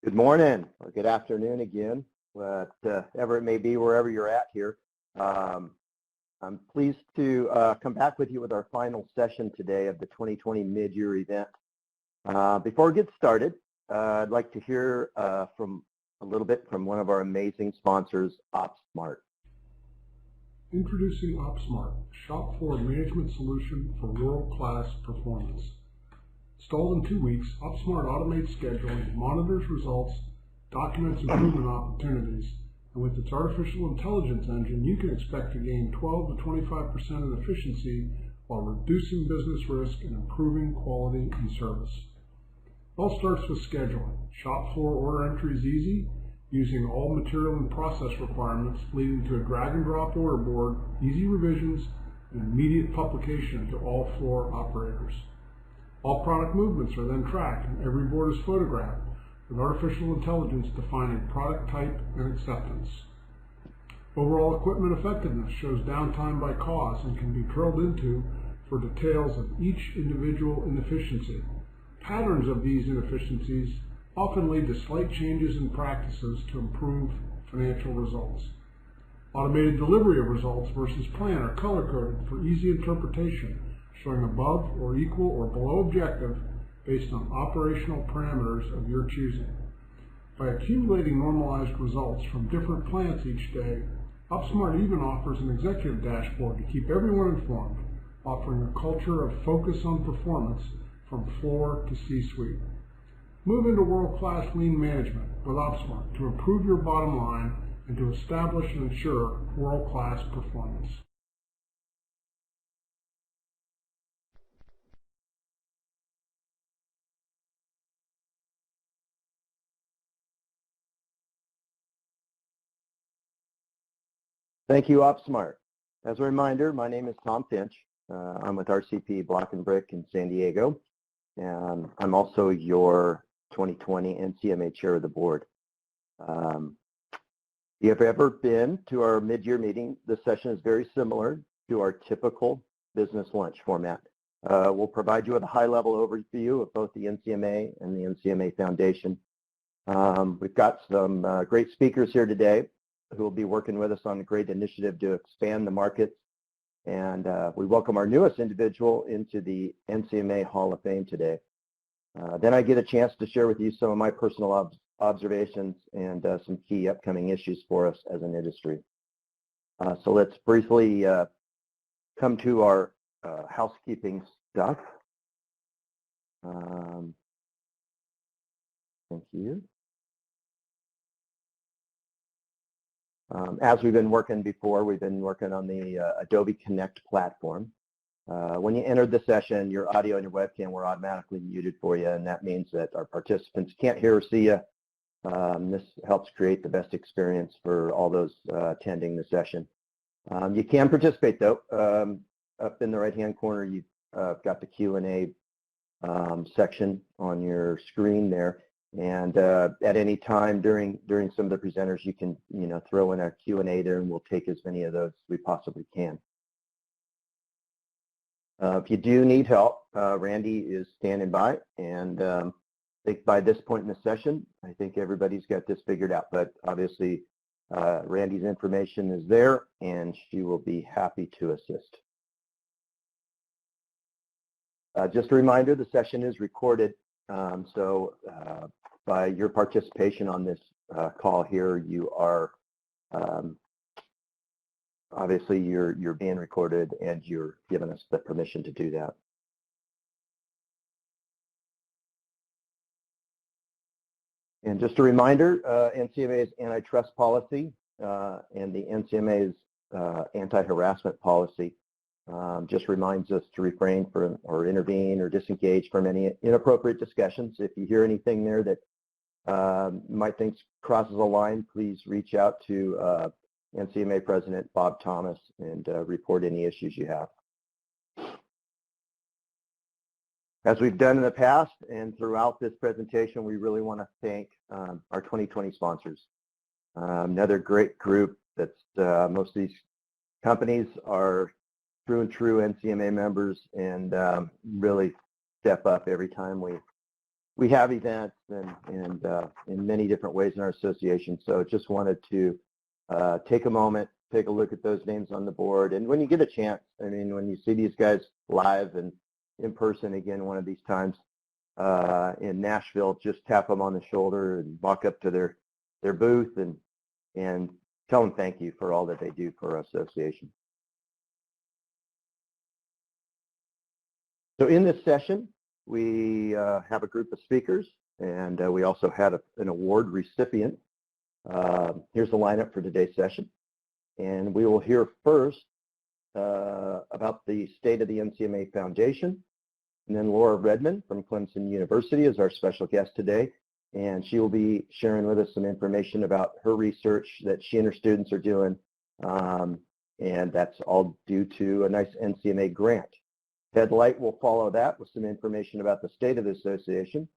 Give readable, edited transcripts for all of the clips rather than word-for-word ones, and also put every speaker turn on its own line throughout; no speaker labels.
Good morning or good afternoon again, whatever it may be, wherever you're at here. I'm pleased to come back with you with our final session today of the 2020 mid-year event. Before we get started, I'd like to hear from a little bit from one of our amazing sponsors, OpSmart.
Introducing OpSmart, shop floor management solution for world-class performance. Installed in 2 weeks, OpSmart automates scheduling, monitors results, documents improvement opportunities, and with its artificial intelligence engine, you can expect to gain 12 to 25% in efficiency while reducing business risk and improving quality and service. It all starts with scheduling. Shop floor order entry is easy, using all material and process requirements, leading to a drag-and-drop order board, easy revisions, and immediate publication to all floor operators. All product movements are then tracked and every board is photographed, with artificial intelligence defining product type and acceptance. Overall equipment effectiveness shows downtime by cause and can be drilled into for details of each individual inefficiency. Patterns of these inefficiencies often lead to slight changes in practices to improve financial results. Automated delivery of results versus plan are color-coded for easy interpretation, showing above or equal or below objective based on operational parameters of your choosing. By accumulating normalized results from different plants each day, OpSmart even offers an executive dashboard to keep everyone informed, offering a culture of focus on performance from floor to C-suite. Move into world-class lean management with OpSmart to improve your bottom line and to establish and ensure world-class performance.
Thank you, OpSmart. As a reminder, my name is Tom Finch. I'm with RCP Block and Brick in San Diego, and I'm also your 2020 Ncma Chair of the Board. If you've ever been to our mid-year meeting, this session is very similar to our typical business lunch format. We'll provide you with a high-level overview of both the Ncma and the Ncma Foundation. We've got some great speakers here today who will be working with us on a great initiative to expand the markets. And we welcome our newest individual into the Ncma Hall of Fame today. Then I get a chance to share with you some of my personal observations and some key upcoming issues for us as an industry. So let's briefly come to our housekeeping stuff. Thank you. As we've been working before, we've been working on the Adobe Connect platform. When you entered the session, your audio and your webcam were automatically muted for you, and that means that our participants can't hear or see you. This helps create the best experience for all those attending the session. You can participate, though. Up in the right-hand corner, you've got the Q&A section on your screen there. And at any time during some of the presenters, you can throw in a Q&A there, and we'll take as many of those as we possibly can. If you do need help, Randy is standing by, and I think by this point in the session, I think everybody's got this figured out. But obviously, Randy's information is there, and she will be happy to assist. Just a reminder, the session is recorded. So by your participation on this call here, you are obviously you're being recorded, and you're giving us the permission to do that. And just a reminder, Ncma's antitrust policy and the Ncma's anti-harassment policy just reminds us to refrain from or intervene or disengage from any inappropriate discussions. If you hear anything there that you might think crosses a line, please reach out to Ncma President Bob Thomas and report any issues you have. As we've done in the past and throughout this presentation, we really want to thank our 2020 sponsors. Another great group that's most of these companies are true and true Ncma members, and really step up every time we we have events and in many different ways in our association. So just wanted to take a moment, take a look at those names on the board. And when you get a chance, I mean, when you see these guys live and in person again one of these times in Nashville, just tap them on the shoulder and walk up to their booth and tell them thank you for all that they do for our association. So in this session, we have a group of speakers, and we also had an award recipient. Here's the lineup for today's session. And we will hear first about the state of the Ncma Foundation. And then Laura Redmond from Clemson University is our special guest today. And she will be sharing with us some information about her research that she and her students are doing. And that's all due to a nice Ncma grant. Ted Light will follow that with some information about the state of the association.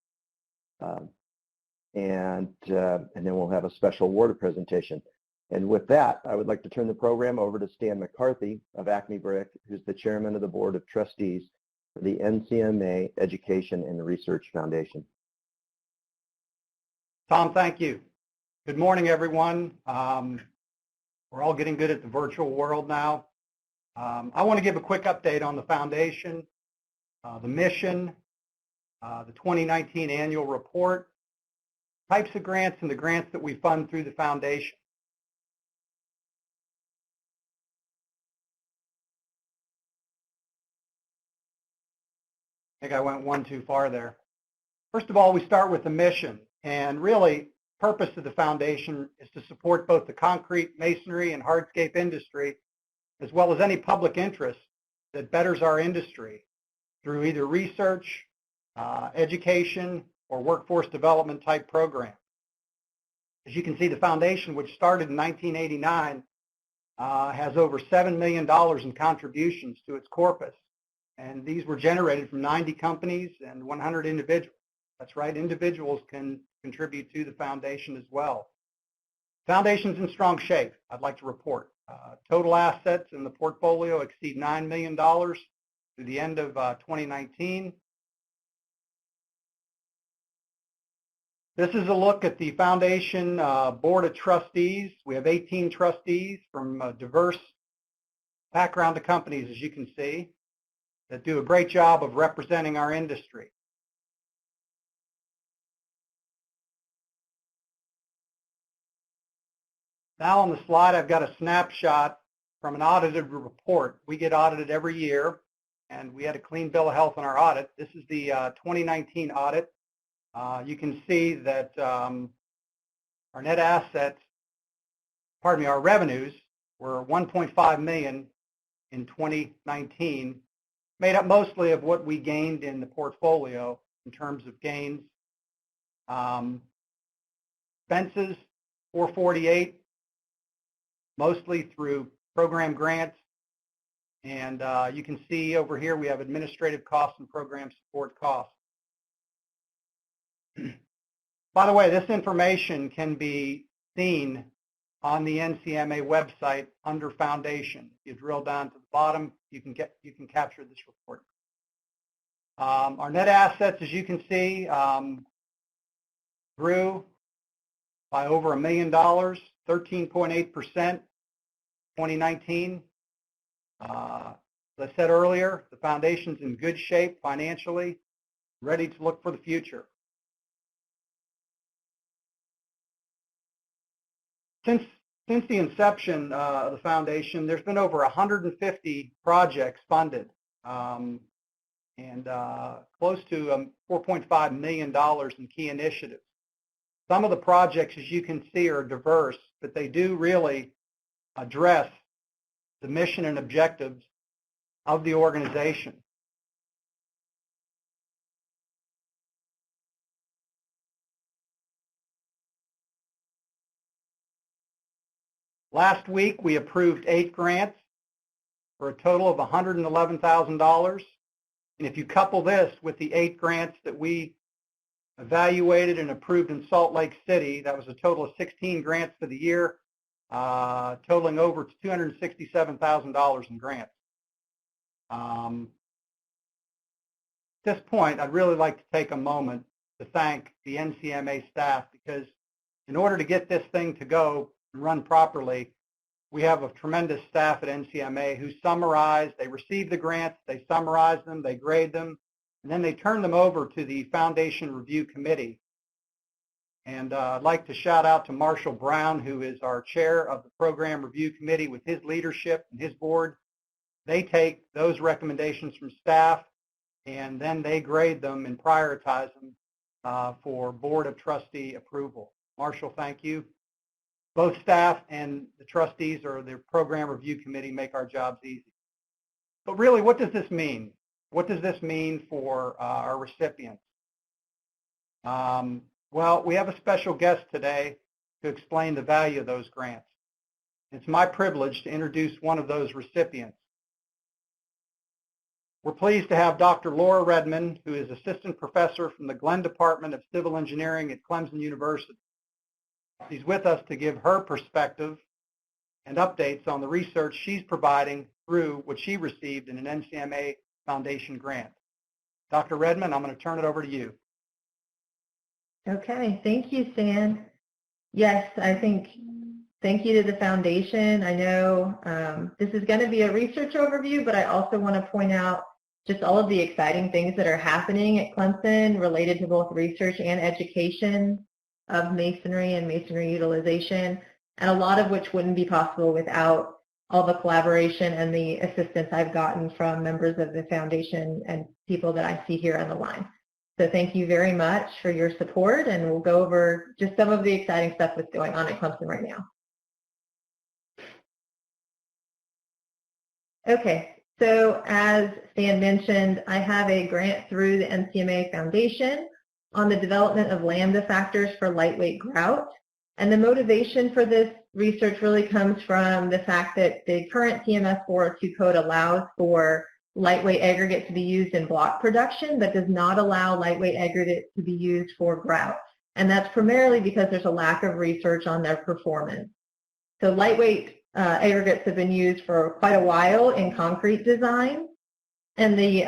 And then we'll have a special award presentation. And with that, I would like to turn the program over to Stan McCarthy of Acme Brick, who's the chairman of the board of trustees for the Ncma Education and Research Foundation.
Tom, thank you. Good morning, everyone. We're all getting good at the virtual world now. I want to give a quick update on the foundation, the mission, the 2019 annual report, types of grants, and the grants that we fund through the foundation. I think I went one too far there. First of all, we start with the mission, and really, the purpose of the foundation is to support both the concrete, masonry, and hardscape industry, as well as any public interest that betters our industry through either research, education, or workforce development type program. As you can see, the foundation, which started in 1989, has over $7 million in contributions to its corpus. And these were generated from 90 companies and 100 individuals. That's right, individuals can contribute to the foundation as well. The foundation's in strong shape, I'd like to report. Total assets in the portfolio exceed $9 million through the end of 2019. This is a look at the foundation board of trustees. We have 18 trustees from a diverse background of companies, as you can see, that do a great job of representing our industry. Now on the slide, I've got a snapshot from an audited report. We get audited every year, and we had a clean bill of health in our audit. This is the 2019 audit. You can see that our net assets, our revenues were $1.5 million in 2019, made up mostly of what we gained in the portfolio in terms of gains. Expenses, $448. Mostly through program grants. And you can see over here we have administrative costs and program support costs. By the way, this information can be seen on the Ncma website under Foundation. You drill down to the bottom, you can capture this report. Our net assets, as you can see, grew by over $1 million, 13.8%, 2019. As I said earlier, the foundation's in good shape financially, ready to look for the future. Since the inception of the foundation, there's been over 150 projects funded and close to $4.5 million in key initiatives. Some of the projects, as you can see, are diverse, but they do really address the mission and objectives of the organization. Last week, we approved 8 grants for a total of $111,000. And if you couple this with the 8 grants that we evaluated and approved in Salt Lake City, that was a total of 16 grants for the year, totaling over $267,000 in grants. At this point, I'd really like to take a moment to thank the NCMA staff, because in order to get this thing to go and run properly, we have a tremendous staff at NCMA who summarize, they receive the grants, they summarize them, they grade them, and then they turn them over to the Foundation Review Committee. And I'd like to shout out to Marshall Brown, who is our chair of the Program Review Committee, with his leadership and his board. They take those recommendations from staff, and then they grade them and prioritize them for Board of Trustee approval. Marshall, thank you. Both staff and the trustees or the Program Review Committee make our jobs easy. But really, what does this mean? What does this mean for our recipients? Well, we have a special guest today to explain the value of those grants. It's my privilege to introduce one of those recipients. We're pleased to have Dr. Laura Redmond, who is Assistant Professor from the Glenn Department of Civil Engineering at Clemson University. She's with us to give her perspective and updates on the research she's providing through what she received in an NCMA Foundation grant. Dr. Redmond, I'm going to turn it over to you.
Okay, thank you, Stan. Yes, thank you to the foundation. I know this is going to be a research overview, but I also want to point out just all of the exciting things that are happening at Clemson related to both research and education of masonry and masonry utilization, and a lot of which wouldn't be possible without all the collaboration and the assistance I've gotten from members of the foundation and people that I see here on the line. So thank you very much for your support, and we'll go over just some of the exciting stuff that's going on at Clemson right now. Okay, so as Stan mentioned, I have a grant through the NCMA Foundation on the development of lambda factors for lightweight grout. And the motivation for this research really comes from the fact that the current TMS 402 code allows for lightweight aggregate to be used in block production, but does not allow lightweight aggregate to be used for grout. And that's primarily because there's a lack of research on their performance. So lightweight aggregates have been used for quite a while in concrete design. And the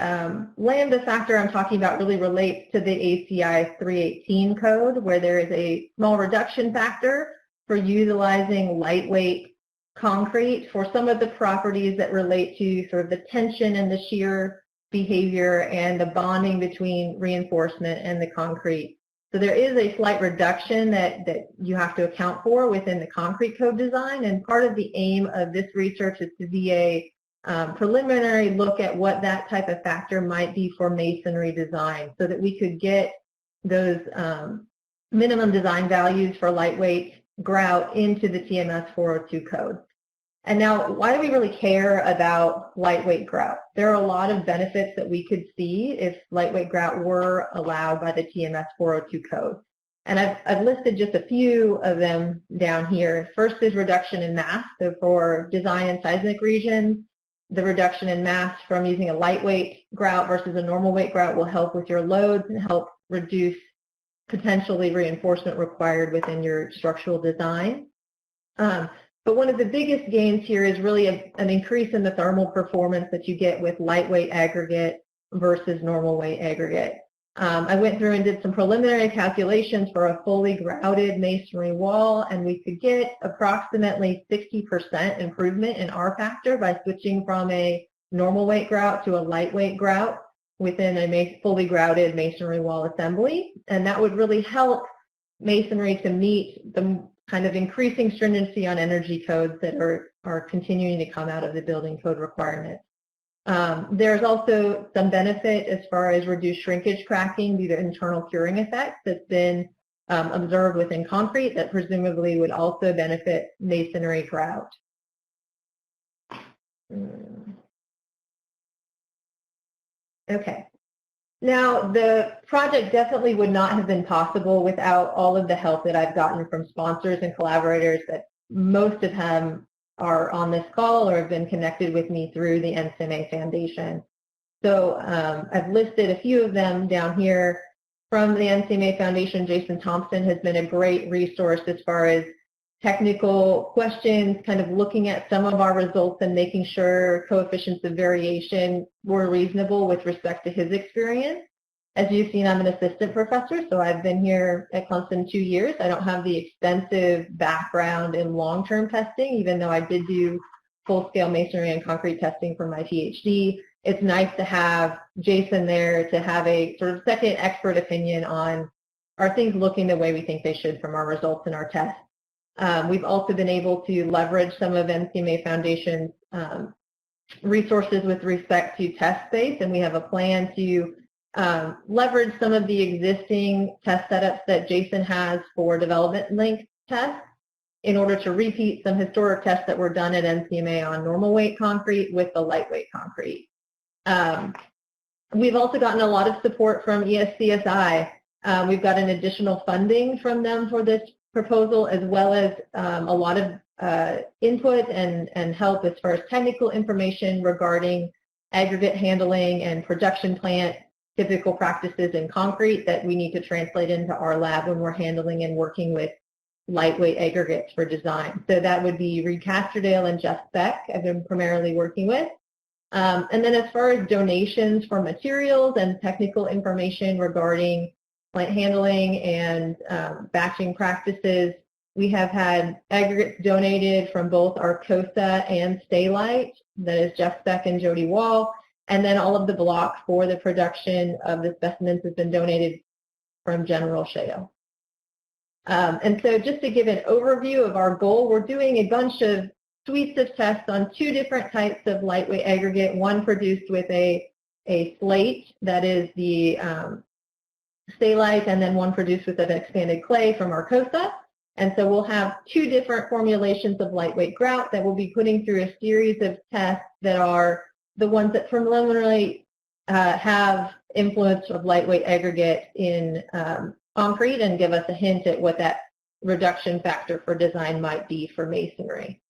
lambda factor I'm talking about really relates to the ACI 318 code, where there is a small reduction factor for utilizing lightweight concrete for some of the properties that relate to sort of the tension and the shear behavior and the bonding between reinforcement and the concrete. So there is a slight reduction that you have to account for within the concrete code design, and part of the aim of this research is to be a preliminary look at what that type of factor might be for masonry design, so that we could get those minimum design values for lightweight grout into the TMS 402 code. And now, why do we really care about lightweight grout? There are a lot of benefits that we could see if lightweight grout were allowed by the TMS 402 code. And I've listed just a few of them down here. First is reduction in mass. So for design and seismic regions, the reduction in mass from using a lightweight grout versus a normal weight grout will help with your loads and help reduce potentially reinforcement required within your structural design. But one of the biggest gains here is really an increase in the thermal performance that you get with lightweight aggregate versus normal weight aggregate. I went through and did some preliminary calculations for a fully grouted masonry wall, and we could get approximately 60% improvement in R factor by switching from a normal weight grout to a lightweight grout within a fully grouted masonry wall assembly. And that would really help masonry to meet the kind of increasing stringency on energy codes that are continuing to come out of the building code requirements. There's also some benefit as far as reduced shrinkage cracking due to internal curing effects that's been observed within concrete that presumably would also benefit masonry grout. Okay. Now, the project definitely would not have been possible without all of the help that I've gotten from sponsors and collaborators that most of them are on this call or have been connected with me through the Ncma Foundation. So I've listed a few of them down here. From the Ncma Foundation, Jason Thompson has been a great resource as far as technical questions, kind of looking at some of our results and making sure coefficients of variation were reasonable with respect to his experience. As you've seen, I'm an assistant professor, so I've been here at Clemson 2 years. I don't have the extensive background in long-term testing, even though I did do full-scale masonry and concrete testing for my PhD. It's nice to have Jason there to have a sort of second expert opinion on, are things looking the way we think they should from our results in our tests. We've also been able to leverage some of Ncma Foundation's resources with respect to test space, and we have a plan to leverage some of the existing test setups that Jason has for development link tests in order to repeat some historic tests that were done at Ncma on normal weight concrete with the lightweight concrete. We've also gotten a lot of support from ESCSI. We've got an additional funding from them for this proposal, as well as a lot of input and help as far as technical information regarding aggregate handling and production plant typical practices in concrete that we need to translate into our lab when we're handling and working with lightweight aggregates for design. So that would be Reed Casterdale and Jeff Beck I've been primarily working with. And then as far as donations for materials and technical information regarding plant handling and batching practices, we have had aggregates donated from both Arcosa and Stay-Lite, that is Jeff Beck and Jody Wall, and then all of the blocks for the production of the specimens has been donated from General Shale. And so just to give an overview of our goal, we're doing a bunch of suites of tests on 2 different types of lightweight aggregate, one produced with a slate that is the Stay-Lite, and then one produced with an expanded clay from Arcosa. And so we'll have 2 different formulations of lightweight grout that we'll be putting through a series of tests that are the ones that preliminarily have influence of lightweight aggregate in concrete and give us a hint at what that reduction factor for design might be for masonry.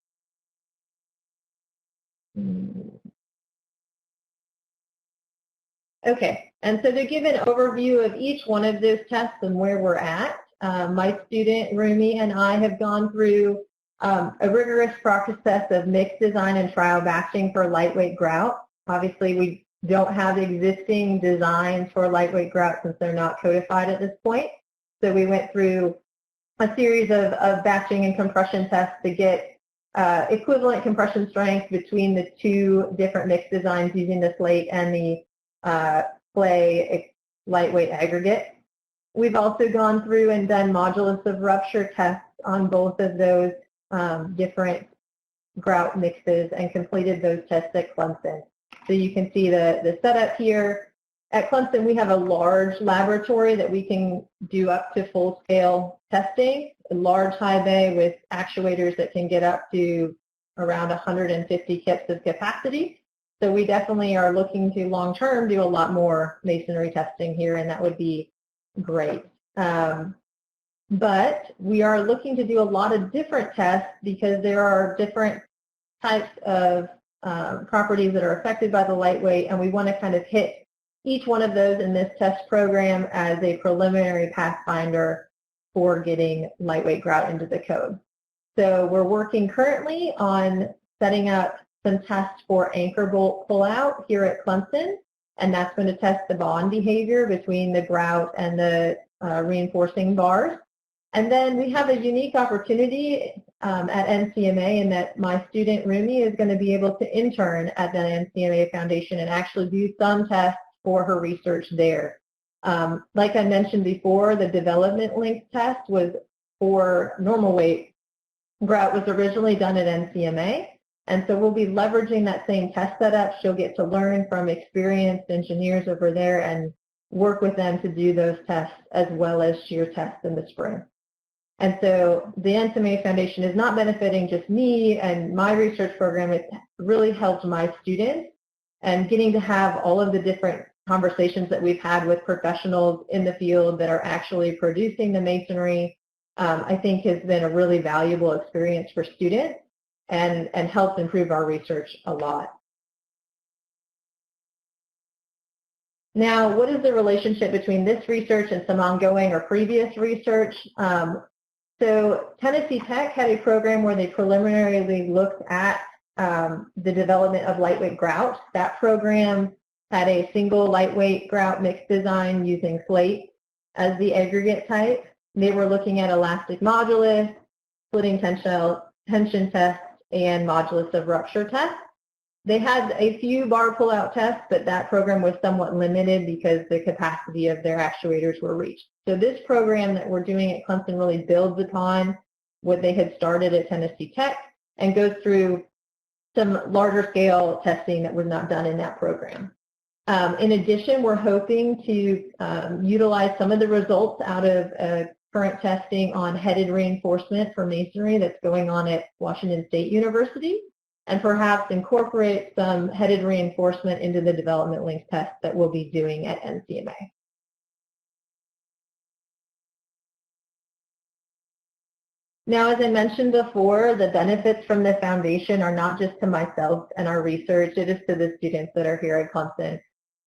Okay, and so to give an overview of each one of those tests and where we're at, my student Rumi and I have gone through a rigorous process of mixed design and trial batching for lightweight grout. Obviously, we don't have existing designs for lightweight grout since they're not codified at this point. So we went through a series of batching and compression tests to get equivalent compression strength between the 2 different mixed designs using the slate and the clay lightweight aggregate. We've also gone through and done modulus of rupture tests on both of those different grout mixes and completed those tests at Clemson. So you can see the setup here. At Clemson, we have a large laboratory that we can do up to full-scale testing, a large high bay with actuators that can get up to around 150 kits of capacity. So we definitely are looking to long-term do a lot more masonry testing here, and that would be great. But we are looking to do a lot of different tests because there are different types of properties that are affected by the lightweight, and we want to kind of hit each one of those in this test program as a preliminary pathfinder for getting lightweight grout into the code. So we're working currently on setting up some tests for anchor bolt pullout here at Clemson, and that's going to test the bond behavior between the grout and the reinforcing bars. And then we have a unique opportunity at Ncma in that my student Rumi is going to be able to intern at the Ncma Foundation and actually do some tests for her research there. Like I mentioned before, the development link test was for normal weight grout was originally done at Ncma, and so we'll be leveraging that same test setup. She'll get to learn from experienced engineers over there and work with them to do those tests as well as shear tests in the spring. And so the Ncma Foundation is not benefiting just me and my research program. It really helped my students, and getting to have all of the different conversations that we've had with professionals in the field that are actually producing the masonry, I think has been a really valuable experience for students and helps improve our research a lot. Now, what is the relationship between this research and some ongoing or previous research? So Tennessee Tech had a program where they preliminarily looked at the development of lightweight grout. That program had a single lightweight grout mix design using slate as the aggregate type. They were looking at elastic modulus, splitting tension tests, and modulus of rupture tests. They had a few bar pull-out tests, but that program was somewhat limited because the capacity of their actuators were reached. So this program that we're doing at Clemson really builds upon what they had started at Tennessee Tech and goes through some larger scale testing that was not done in that program. In addition, we're hoping to utilize some of the results out of current testing on headed reinforcement for masonry that's going on at Washington State University, and perhaps incorporate some headed reinforcement into the development link test that we'll be doing at Ncma. Now, as I mentioned before, the benefits from the foundation are not just to myself and our research, it is to the students that are here at Clemson.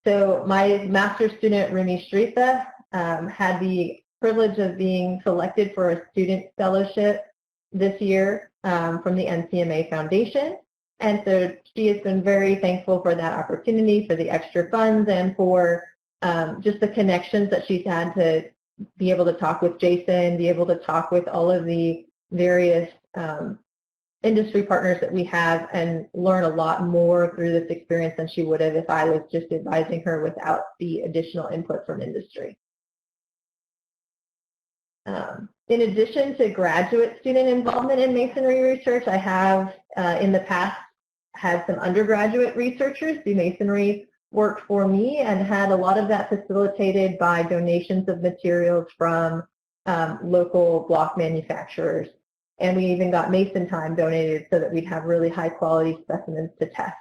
So my master's student, Rumi Shritha, had the privilege of being selected for a student fellowship this year from the Ncma Foundation. And so she has been very thankful for that opportunity, for the extra funds, and for just the connections that she's had to be able to talk with Jason, be able to talk with all of the various industry partners that we have, and learn a lot more through this experience than she would have if I was just advising her without the additional input from industry. In addition to graduate student involvement in masonry research, I have in the past had some undergraduate researchers do masonry work for me, and had a lot of that facilitated by donations of materials from local block manufacturers. And we even got mason time donated so that we'd have really high quality specimens to test.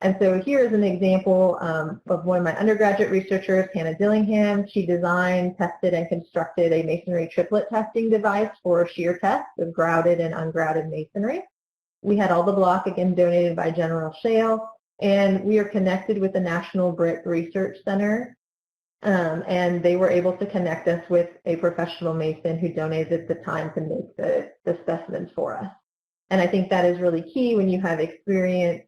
And so here is an example of one of my undergraduate researchers, Hannah Dillingham. She designed, tested, and constructed a masonry triplet testing device for shear tests of grouted and ungrouted masonry. We had all the block, again, donated by General Shale, and we are connected with the National Brick Research Center, and they were able to connect us with a professional mason who donated the time to make the specimens for us. And I think that is really key when you have experienced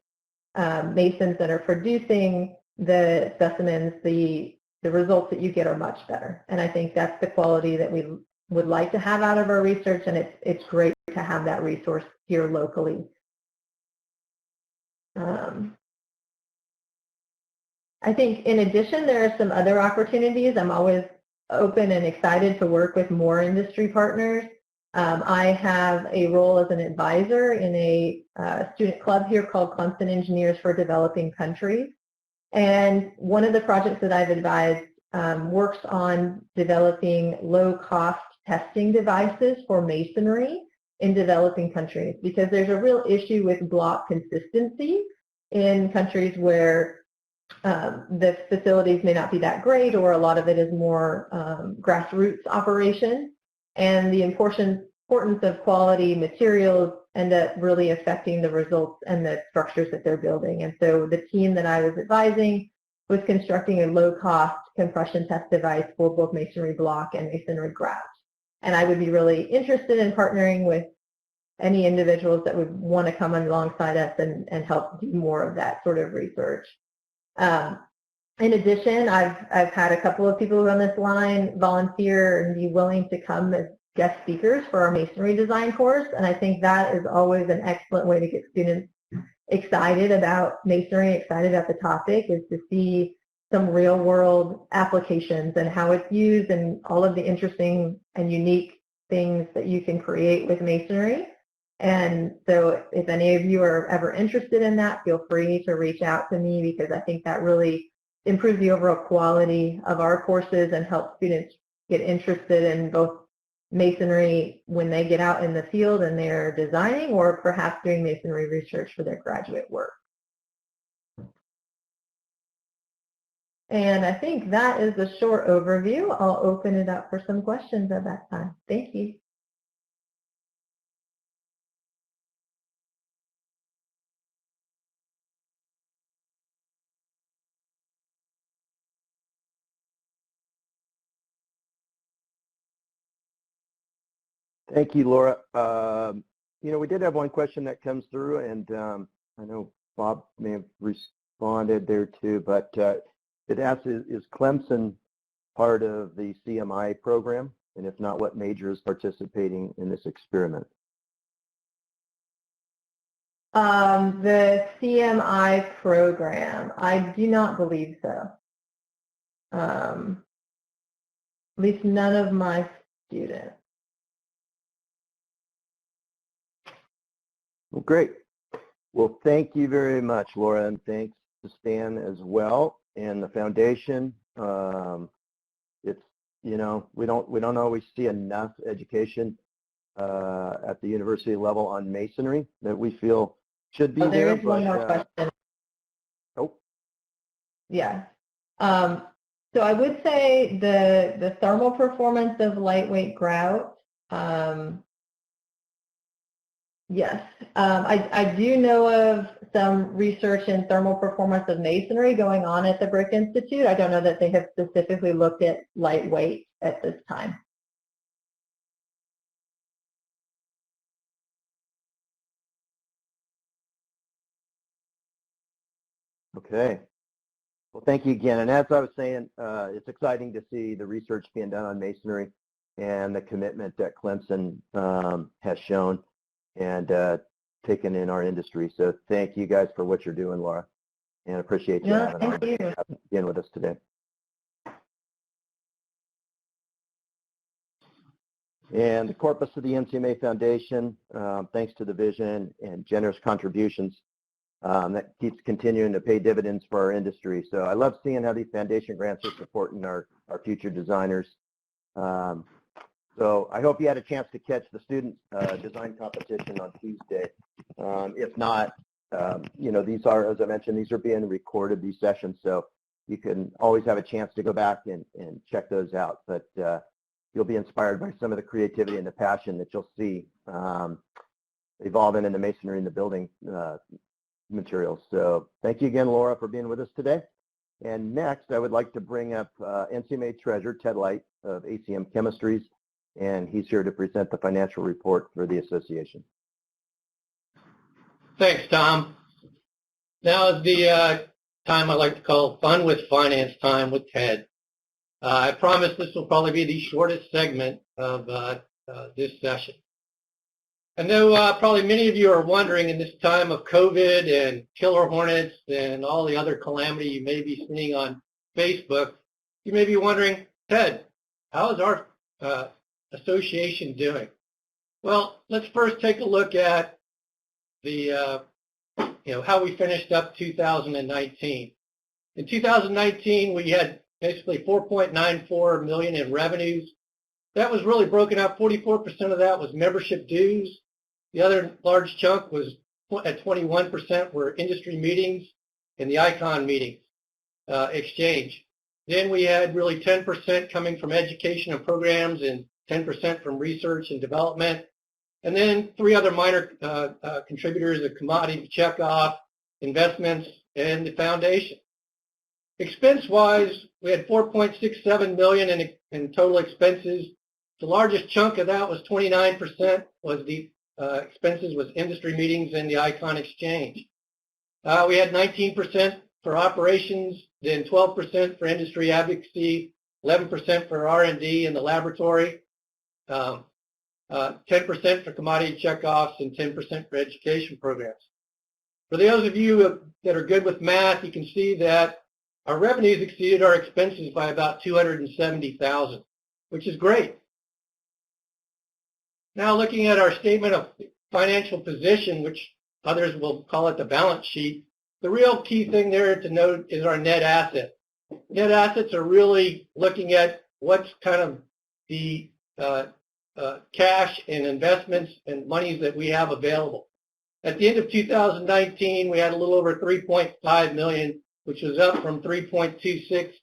masons that are producing the specimens. The results that you get are much better. And I think that's the quality that we would like to have out of our research, and it's great to have that resource here locally. I think in addition, there are some other opportunities. I'm always open and excited to work with more industry partners. I have a role as an advisor in a student club here called Clemson Engineers for Developing Countries. And one of the projects that I've advised works on developing low-cost testing devices for masonry in developing countries, because there's a real issue with block consistency in countries where the facilities may not be that great, or a lot of it is more grassroots operations. And the importance of quality materials end up really affecting the results and the structures that they're building. And so the team that I was advising was constructing a low-cost compression test device for both masonry block and masonry grout. And I would be really interested in partnering with any individuals that would want to come alongside us and help do more of that sort of research. In addition, I've had a couple of people on this line volunteer and be willing to come as guest speakers for our masonry design course, and I think that is always an excellent way to get students excited about masonry, excited about the topic, is to see some real-world applications and how it's used and all of the interesting and unique things that you can create with masonry. And so if any of you are ever interested in that, feel free to reach out to me, because I think that really improves the overall quality of our courses and helps students get interested in both masonry when they get out in the field and they're designing, or perhaps doing masonry research for their graduate work. And I think that is a short overview. I'll open it up for some questions at that time. Thank you.
Thank you, Laura. We did have one question that comes through, and I know Bob may have responded there too, but it asks, is Clemson part of the CMI program? And if not, what major is participating in this experiment?
The CMI program, I do not believe so. At least none of my students.
Well, great. Well, thank you very much, Laura, and thanks to Stan as well and the foundation. It's, you know, we don't always see enough education at the university level on masonry that we feel should be there.
There is one more question.
Oh.
Yeah. So I would say the thermal performance of lightweight grout, yes. I do know of some research in thermal performance of masonry going on at the Brick Institute. I don't know that they have specifically looked at lightweight at this time.
Okay. Well, thank you again. And as I was saying, it's exciting to see the research being done on masonry and the commitment that Clemson has shown and taken in our industry. So thank you guys for what you're doing, Laura, and appreciate you being with us today. And the corpus of the Ncma Foundation, thanks to the vision and generous contributions, that keeps continuing to pay dividends for our industry. So I love seeing how these foundation grants are supporting our future designers. So I hope you had a chance to catch the student design competition on Tuesday. If not, you know, these are, as I mentioned, these are being recorded, these sessions, so you can always have a chance to go back and check those out. But you'll be inspired by some of the creativity and the passion that you'll see evolving in the masonry and the building materials. So thank you again, Laura, for being with us today. And next, I would like to bring up Ncma Treasurer Ted Light of ACM Chemistries, and he's here to present the financial report for the association.
Thanks, Tom. Now is the time I like to call Fun with Finance Time with Ted. I promise this will probably be the shortest segment of this session. I know probably many of you are wondering in this time of COVID and killer hornets and all the other calamity you may be seeing on Facebook, you may be wondering, Ted, how is our association doing? Well, let's first take a look at the, how we finished up 2019. In 2019, we had basically $4.94 million in revenues. That was really broken up. 44% of that was membership dues. The other large chunk was at 21% were industry meetings and the Icon meetings exchange. Then we had really 10% coming from education and programs and 10% from research and development. And then three other minor contributors, the commodity checkoff, investments, and the foundation. Expense-wise, we had $4.67 million in total expenses. The largest chunk of that was 29% was the expenses was industry meetings and the Icon exchange. We had 19% for operations, then 12% for industry advocacy, 11% for R&D in the laboratory, 10% for commodity checkoffs, and 10% for education programs. For those of you that are good with math, you can see that our revenues exceeded our expenses by about $270,000, which is great. Now looking at our statement of financial position, which others will call it the balance sheet, the real key thing there to note is our net asset. Net assets are really looking at what's kind of the cash and investments and monies that we have available. At the end of 2019, we had a little over $3.5 million, which was up from $3.26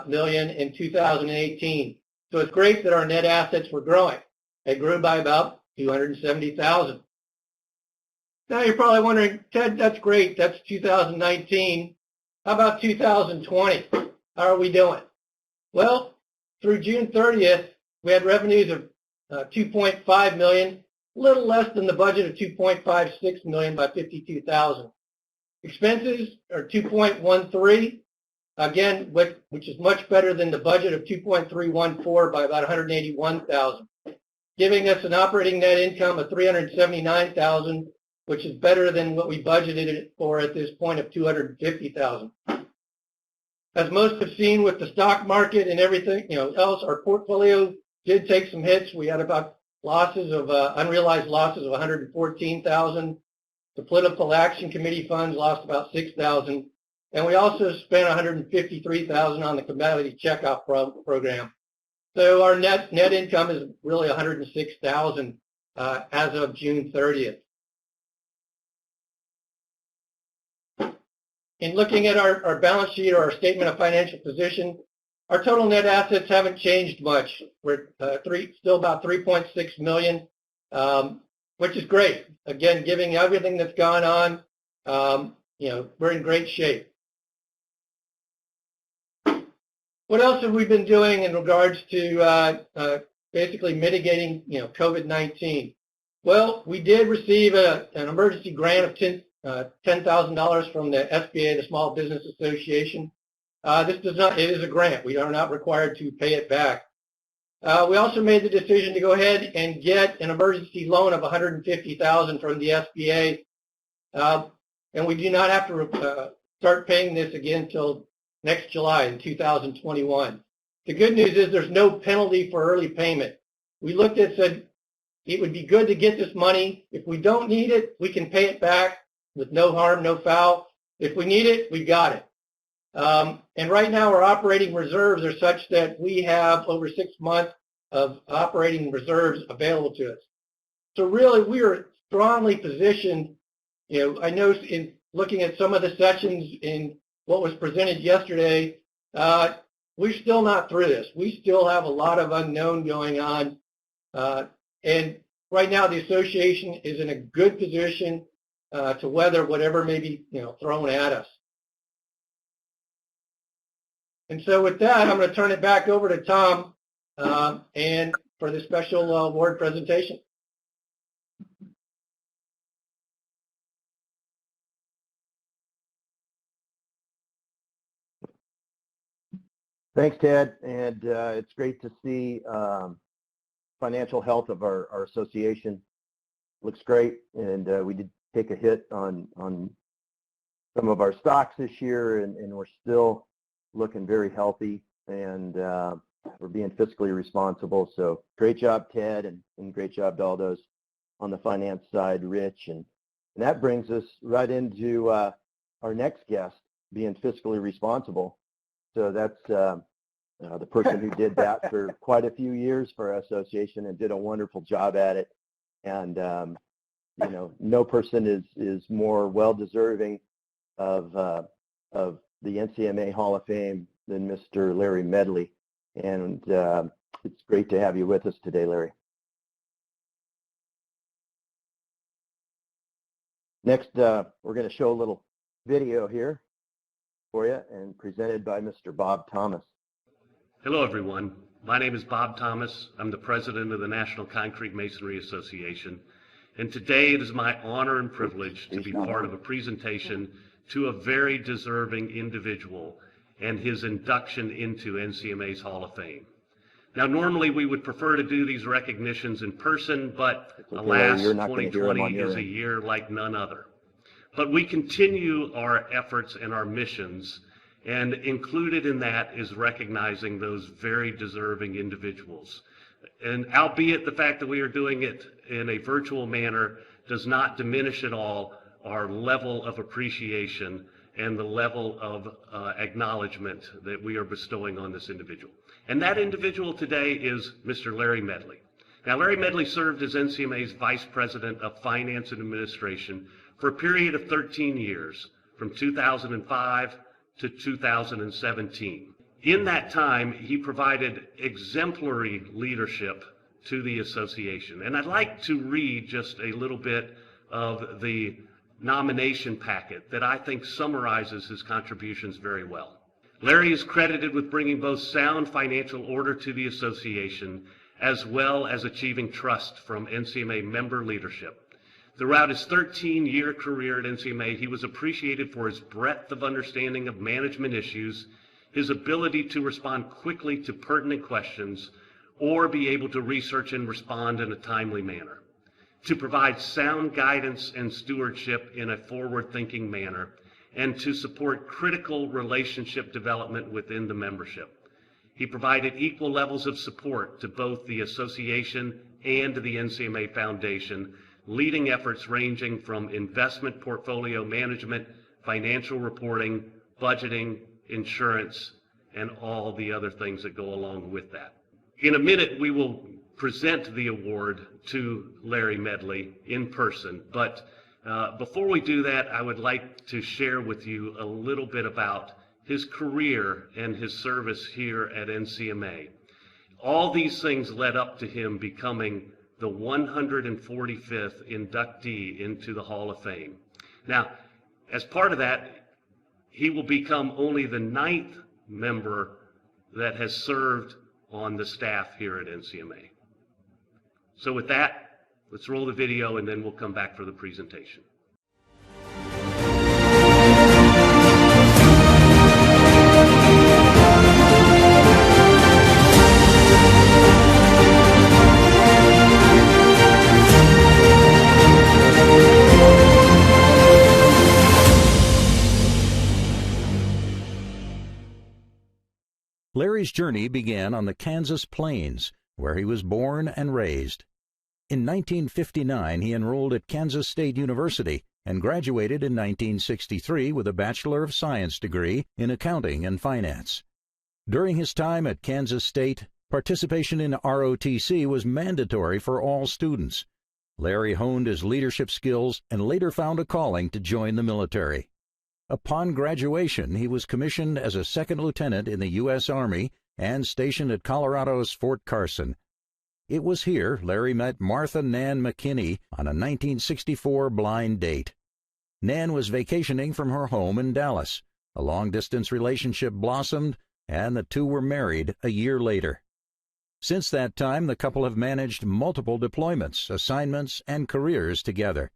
million in 2018. So it's great that our net assets were growing. They grew by about $270,000. Now you're probably wondering, Ted, that's great. That's 2019. How about 2020? How are we doing? Well, through June 30th, we had revenues of $2.5 million, a little less than the budget of $2.56 million by $52,000. Expenses are 2.13, again, which is much better than the budget of 2.314 by about 181,000, giving us an operating net income of 379,000, which is better than what we budgeted it for at this point of 250,000. As most have seen with the stock market and everything, else, our portfolio did take some hits. We had about losses of unrealized losses of 114,000. The political action committee funds lost about 6,000, and we also spent 153,000 on the commodity checkoff program. So our net income is really 106,000 as of June 30th. In looking at our balance sheet or our statement of financial position, our total net assets haven't changed much. We're still about 3.6 million, which is great. Again, given everything that's gone on, we're in great shape. What else have we been doing in regards to basically mitigating, COVID-19? Well, we did receive an emergency grant of $10,000 from the SBA, the Small Business Association. It is a grant. We are not required to pay it back. We also made the decision to go ahead and get an emergency loan of $150,000 from the SBA, and we do not have to start paying this again until next July in 2021. The good news is there's no penalty for early payment. We looked at said it would be good to get this money. If we don't need it, we can pay it back with no harm, no foul. If we need it, we got it. And right now our operating reserves are such that we have over 6 months of operating reserves available to us. So really we are strongly positioned. I know in looking at some of the sessions in what was presented yesterday, we're still not through this. We still have a lot of unknown going on. And right now the association is in a good position to weather whatever may be thrown at us. And so with that, I'm going to turn it back over to Tom and for the special award presentation.
Thanks, Ted. And it's great to see financial health of our association. Looks great. And we did take a hit on some of our stocks this year, and we're still looking very healthy, and we're being fiscally responsible. So great job, Ted, and great job to all those on the finance side, Rich. And that brings us right into our next guest, being fiscally responsible. So that's the person who did that for quite a few years for our association and did a wonderful job at it. And, no person is more well-deserving of the Ncma Hall of Fame than Mr. Larry Medley. And it's great to have you with us today, Larry. Next, we're going to show a little video here for you, and presented by Mr. Bob Thomas.
Hello, everyone. My name is Bob Thomas. I'm the president of the National Concrete Masonry Association. And today it is my honor and privilege to be part of a presentation to a very deserving individual and his induction into Ncma's Hall of Fame. Now, normally we would prefer to do these recognitions in person, but alas, 2020 is a year like none other. But we continue our efforts and our missions, and included in that is recognizing those very deserving individuals. And albeit the fact that we are doing it in a virtual manner does not diminish at all our level of appreciation and the level of acknowledgement that we are bestowing on this individual. And that individual today is Mr. Larry Medley. Now, Larry Medley served as Ncma's Vice President of Finance and Administration for a period of 13 years, from 2005 to 2017. In that time, he provided exemplary leadership to the association. And I'd like to read just a little bit of the nomination packet that I think summarizes his contributions very well. Larry is credited with bringing both sound financial order to the association, as well as achieving trust from Ncma member leadership. Throughout his 13-year career at NCMA, he was appreciated for his breadth of understanding of management issues, his ability to respond quickly to pertinent questions, or be able to research and respond in a timely manner, to provide sound guidance and stewardship in a forward-thinking manner, and to support critical relationship development within the membership. He provided equal levels of support to both the association and the NCMA Foundation, leading efforts ranging from investment portfolio management, financial reporting, budgeting, insurance, and all the other things that go along with that. In a minute, we will present the award to Larry Medley in person, but before we do that, I would like to share with you a little bit about his career and his service here at NCMA. All these things led up to him becoming the 145th inductee into the Hall of Fame. Now, as part of that, he will become only the 9th member that has served on the staff here at NCMA. So with that, let's roll the video and then we'll come back for the presentation.
Larry's journey began on the Kansas plains, where he was born and raised. In 1959, he enrolled at Kansas State University and graduated in 1963 with a Bachelor of Science degree in accounting and finance. During his time at Kansas State, participation in ROTC was mandatory for all students. Larry honed his leadership skills and later found a calling to join the military. Upon graduation, he was commissioned as a second lieutenant in the U.S. Army and stationed at Colorado's Fort Carson. It was here Larry met Martha Nan McKinney on a 1964 blind date. Nan was vacationing from her home in Dallas. A long-distance relationship blossomed, and the two were married a year later. Since that time, the couple have managed multiple deployments, assignments, and careers together.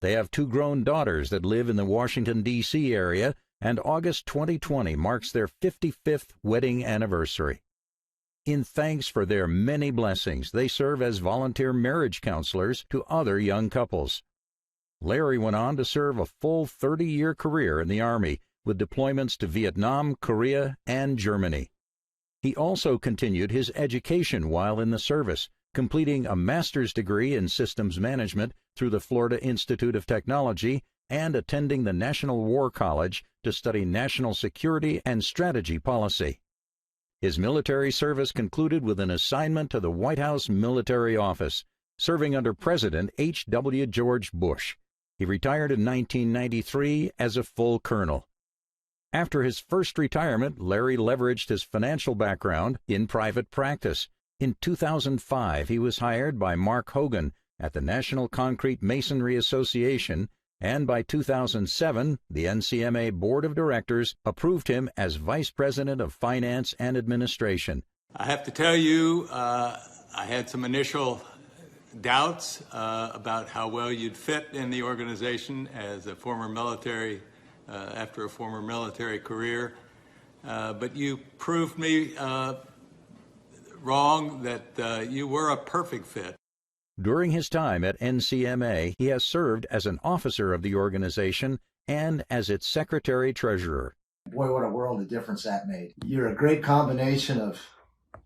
They have 2 grown daughters that live in the Washington, D.C. area, and August 2020 marks their 55th wedding anniversary. In thanks for their many blessings, they serve as volunteer marriage counselors to other young couples. Larry went on to serve a full 30-year career in the Army, with deployments to Vietnam, Korea, and Germany. He also continued his education while in the service, completing a master's degree in systems management through the Florida Institute of Technology and attending the National War College to study national security and strategy policy. His military service concluded with an assignment to the White House Military Office, serving under President H.W. George Bush. He retired in 1993 as a full colonel. After his first retirement, Larry leveraged his financial background in private practice. In 2005, he was hired by Mark Hogan at the National Concrete Masonry Association, and by 2007, the NCMA Board of Directors approved him as Vice President of Finance and Administration.
I have to tell you, I had some initial doubts about how well you'd fit in the organization as a former military, after a former military career, but you proved me wrong, that you were a perfect fit.
During his time at NCMA, he has served as an officer of the organization and as its secretary-treasurer.
Boy, what a world of difference that made. You're a great combination of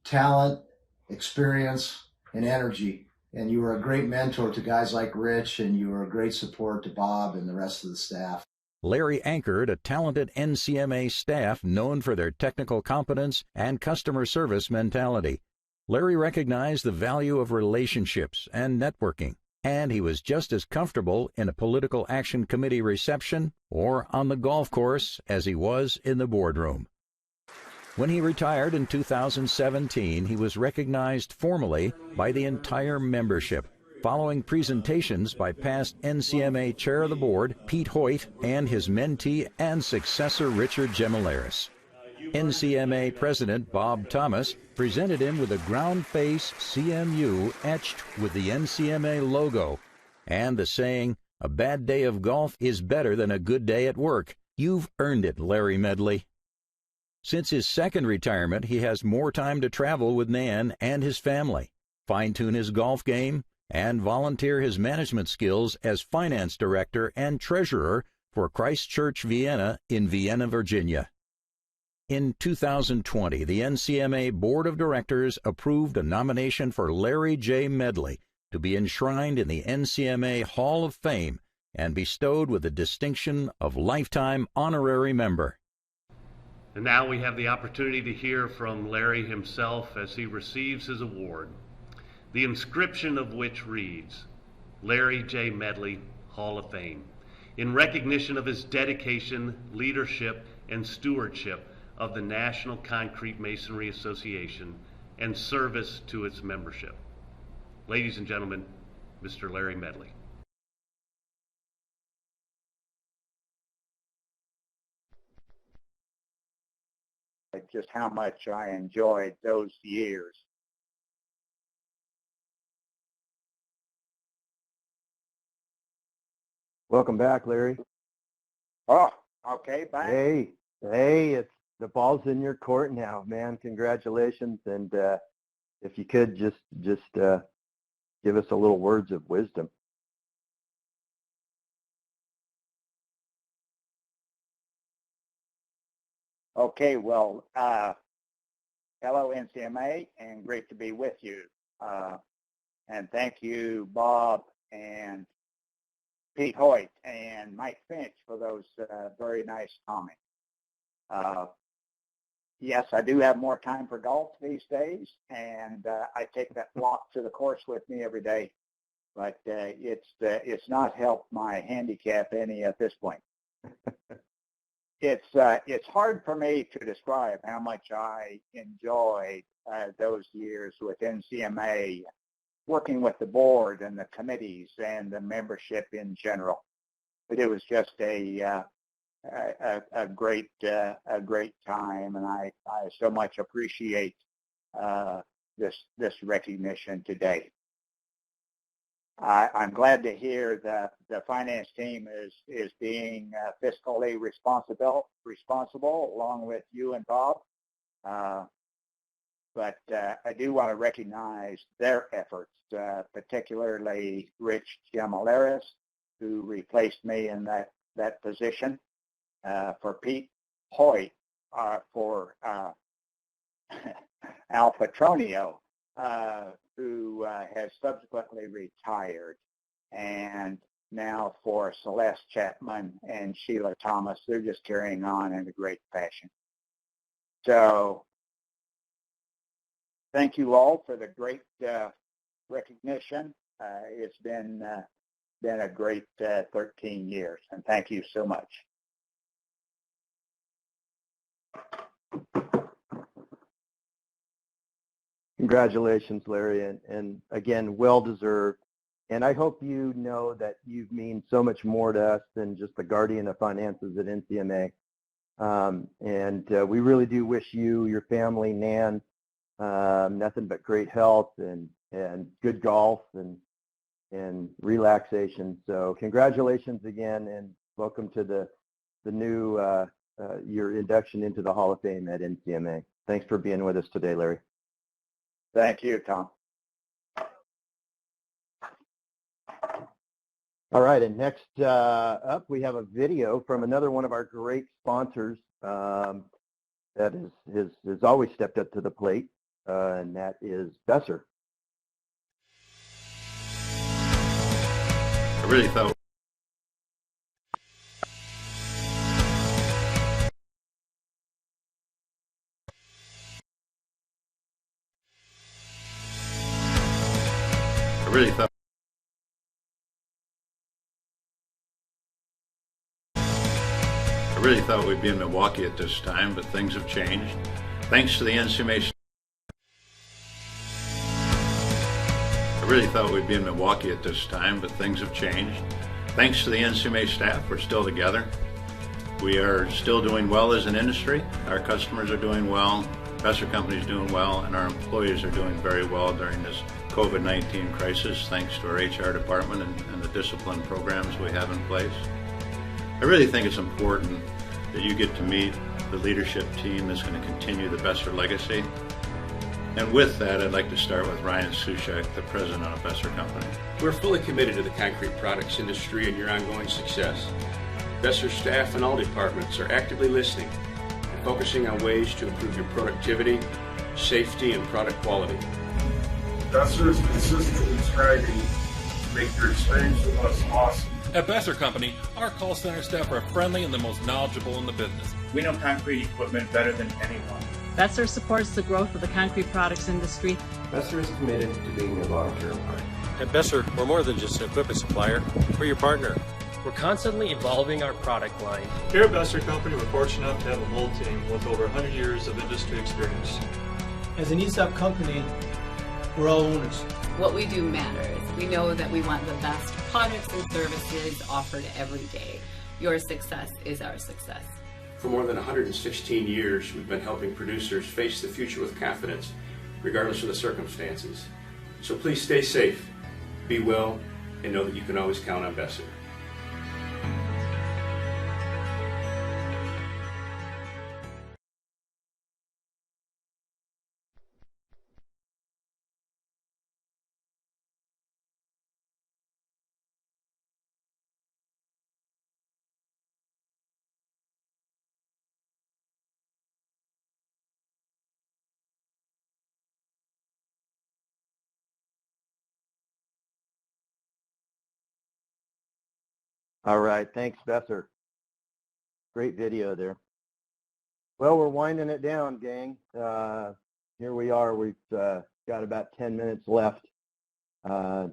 talent, experience, and energy. And you were a great mentor to guys like Rich, and you were a great support to Bob and the rest of the staff.
Larry anchored a talented NCMA staff known for their technical competence and customer service mentality. Larry recognized the value of relationships and networking, and he was just as comfortable in a political action committee reception or on the golf course as he was in the boardroom. When he retired in 2017, he was recognized formally by the entire membership, following presentations by past NCMA Chair of the Board, Pete Hoyt, and his mentee and successor, Richard Gemelaris. NCMA President Bob Thomas presented him with a ground face CMU etched with the NCMA logo. and the saying, "A bad day of golf is better than a good day at work." You've earned it, Larry Medley. Since his second retirement, he has more time to travel with Nan and his family, fine-tune his golf game, and volunteer his management skills as finance director and treasurer for Christ Church Vienna in Vienna, Virginia. In 2020, the NCMA Board of Directors approved a nomination for Larry J. Medley to be enshrined in the NCMA Hall of Fame and bestowed with the distinction of Lifetime Honorary Member.
And now we have the opportunity to hear from Larry himself as he receives his award, the inscription of which reads, Larry J. Medley, Hall of Fame, in recognition of his dedication, leadership, and stewardship of the National Concrete Masonry Association and service to its membership. Ladies and gentlemen, Mr. Larry Medley.
Just how much I enjoyed those years.
Welcome back, Larry.
Oh, okay, bye.
Hey, it's the ball's in your court now, man. Congratulations, and if you could just give us a little words of wisdom.
Okay, well, hello NCMA, and great to be with you. And thank you, Bob and Pete Hoyt and Mike Finch for those very nice comments. Yes, I do have more time for golf these days, and I take that walk to the course with me every day. But it's not helped my handicap any at this point. It's hard for me to describe how much I enjoyed those years with NCMA, working with the board and the committees and the membership in general. But it was just a great time, and I so much appreciate this recognition today. I'm glad to hear that the finance team is being fiscally responsible along with you and Bob. But I do want to recognize their efforts, particularly Rich Giamaleris, who replaced me in that position, for Pete Hoyt, for Al Petronio, who has subsequently retired, and now for Celeste Chapman and Sheila Thomas. They're just carrying on in a great fashion. So thank you all for the great recognition. It's been a great 13 years, and thank you so much.
Congratulations, Larry, and again, well-deserved. And I hope you know that you mean so much more to us than just the guardian of finances at NCMA. And we really do wish you, your family, Nan, nothing but great health and good golf and relaxation. So congratulations again, and welcome to the new your induction into the Hall of Fame at NCMA. Thanks for being with us today, Larry.
Thank you, Tom.
All right, and next up, we have a video from another one of our great sponsors that has always stepped up to the plate, and that is Besser.
I really thought I really thought we'd be in Milwaukee at this time, but things have changed. Thanks to the NCMA. I really thought we'd be in Milwaukee at this time, but things have changed. Thanks to the NCMA staff, we're still together. We are still doing well as an industry. Our customers are doing well, Besser Company's doing well, and our employees are doing very well during this
COVID-19 crisis thanks to our HR department and the discipline programs we have in place. I really think it's important that you get to meet the leadership team that's going to continue the Besser legacy. And with that, I'd like to start with Ryan Sushak, the president of Besser Company.
We're fully committed to the concrete products industry and your ongoing success. Besser staff and all departments are actively listening and focusing on ways to improve your productivity, safety, and product quality.
Besser is consistently striving to make your experience with us awesome.
At Besser Company, our call center staff are friendly and the most knowledgeable in the business.
We know concrete equipment better than anyone.
Besser supports the growth of the concrete products industry.
Besser is committed to being your long-term partner.
At Besser, we're more than just an equipment supplier. We're your partner.
We're constantly evolving our product line.
Here at Besser Company, we're fortunate enough to have a mold team with over 100 years of industry experience.
As an ESOP company, we're all owners.
What we do matters. We know that we want the best products and services offered every day. Your success is our success.
For more than 116 years, we've been helping producers face the future with confidence, regardless of the circumstances. So please stay safe, be well, and know that you can always count on Besser.
All right, thanks, Besser. Great video there. Well, we're winding it down, gang. Here we are. We've got about 10 minutes left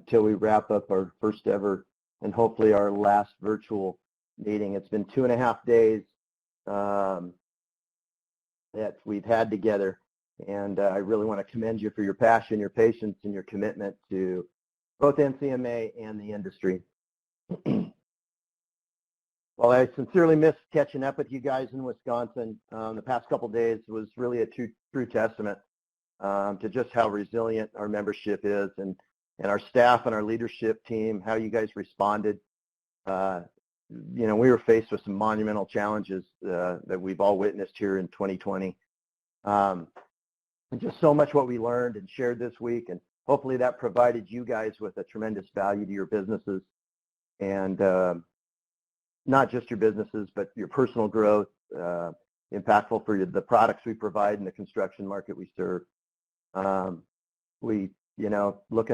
till we wrap up our first ever and hopefully our last virtual meeting. It's been 2.5 days that we've had together, and I really want to commend you for your passion, your patience, and your commitment to both Ncma and the industry. Well, I sincerely miss catching up with you guys in Wisconsin. The past couple of days was really a true testament to just how resilient our membership is and our staff and our leadership team, how you guys responded. We were faced with some monumental challenges that we've all witnessed here in 2020. And just so much what we learned and shared this week, and hopefully that provided you guys with a tremendous value to your businesses and not just your businesses, but your personal growth, impactful for the products we provide in the construction market we serve. Looking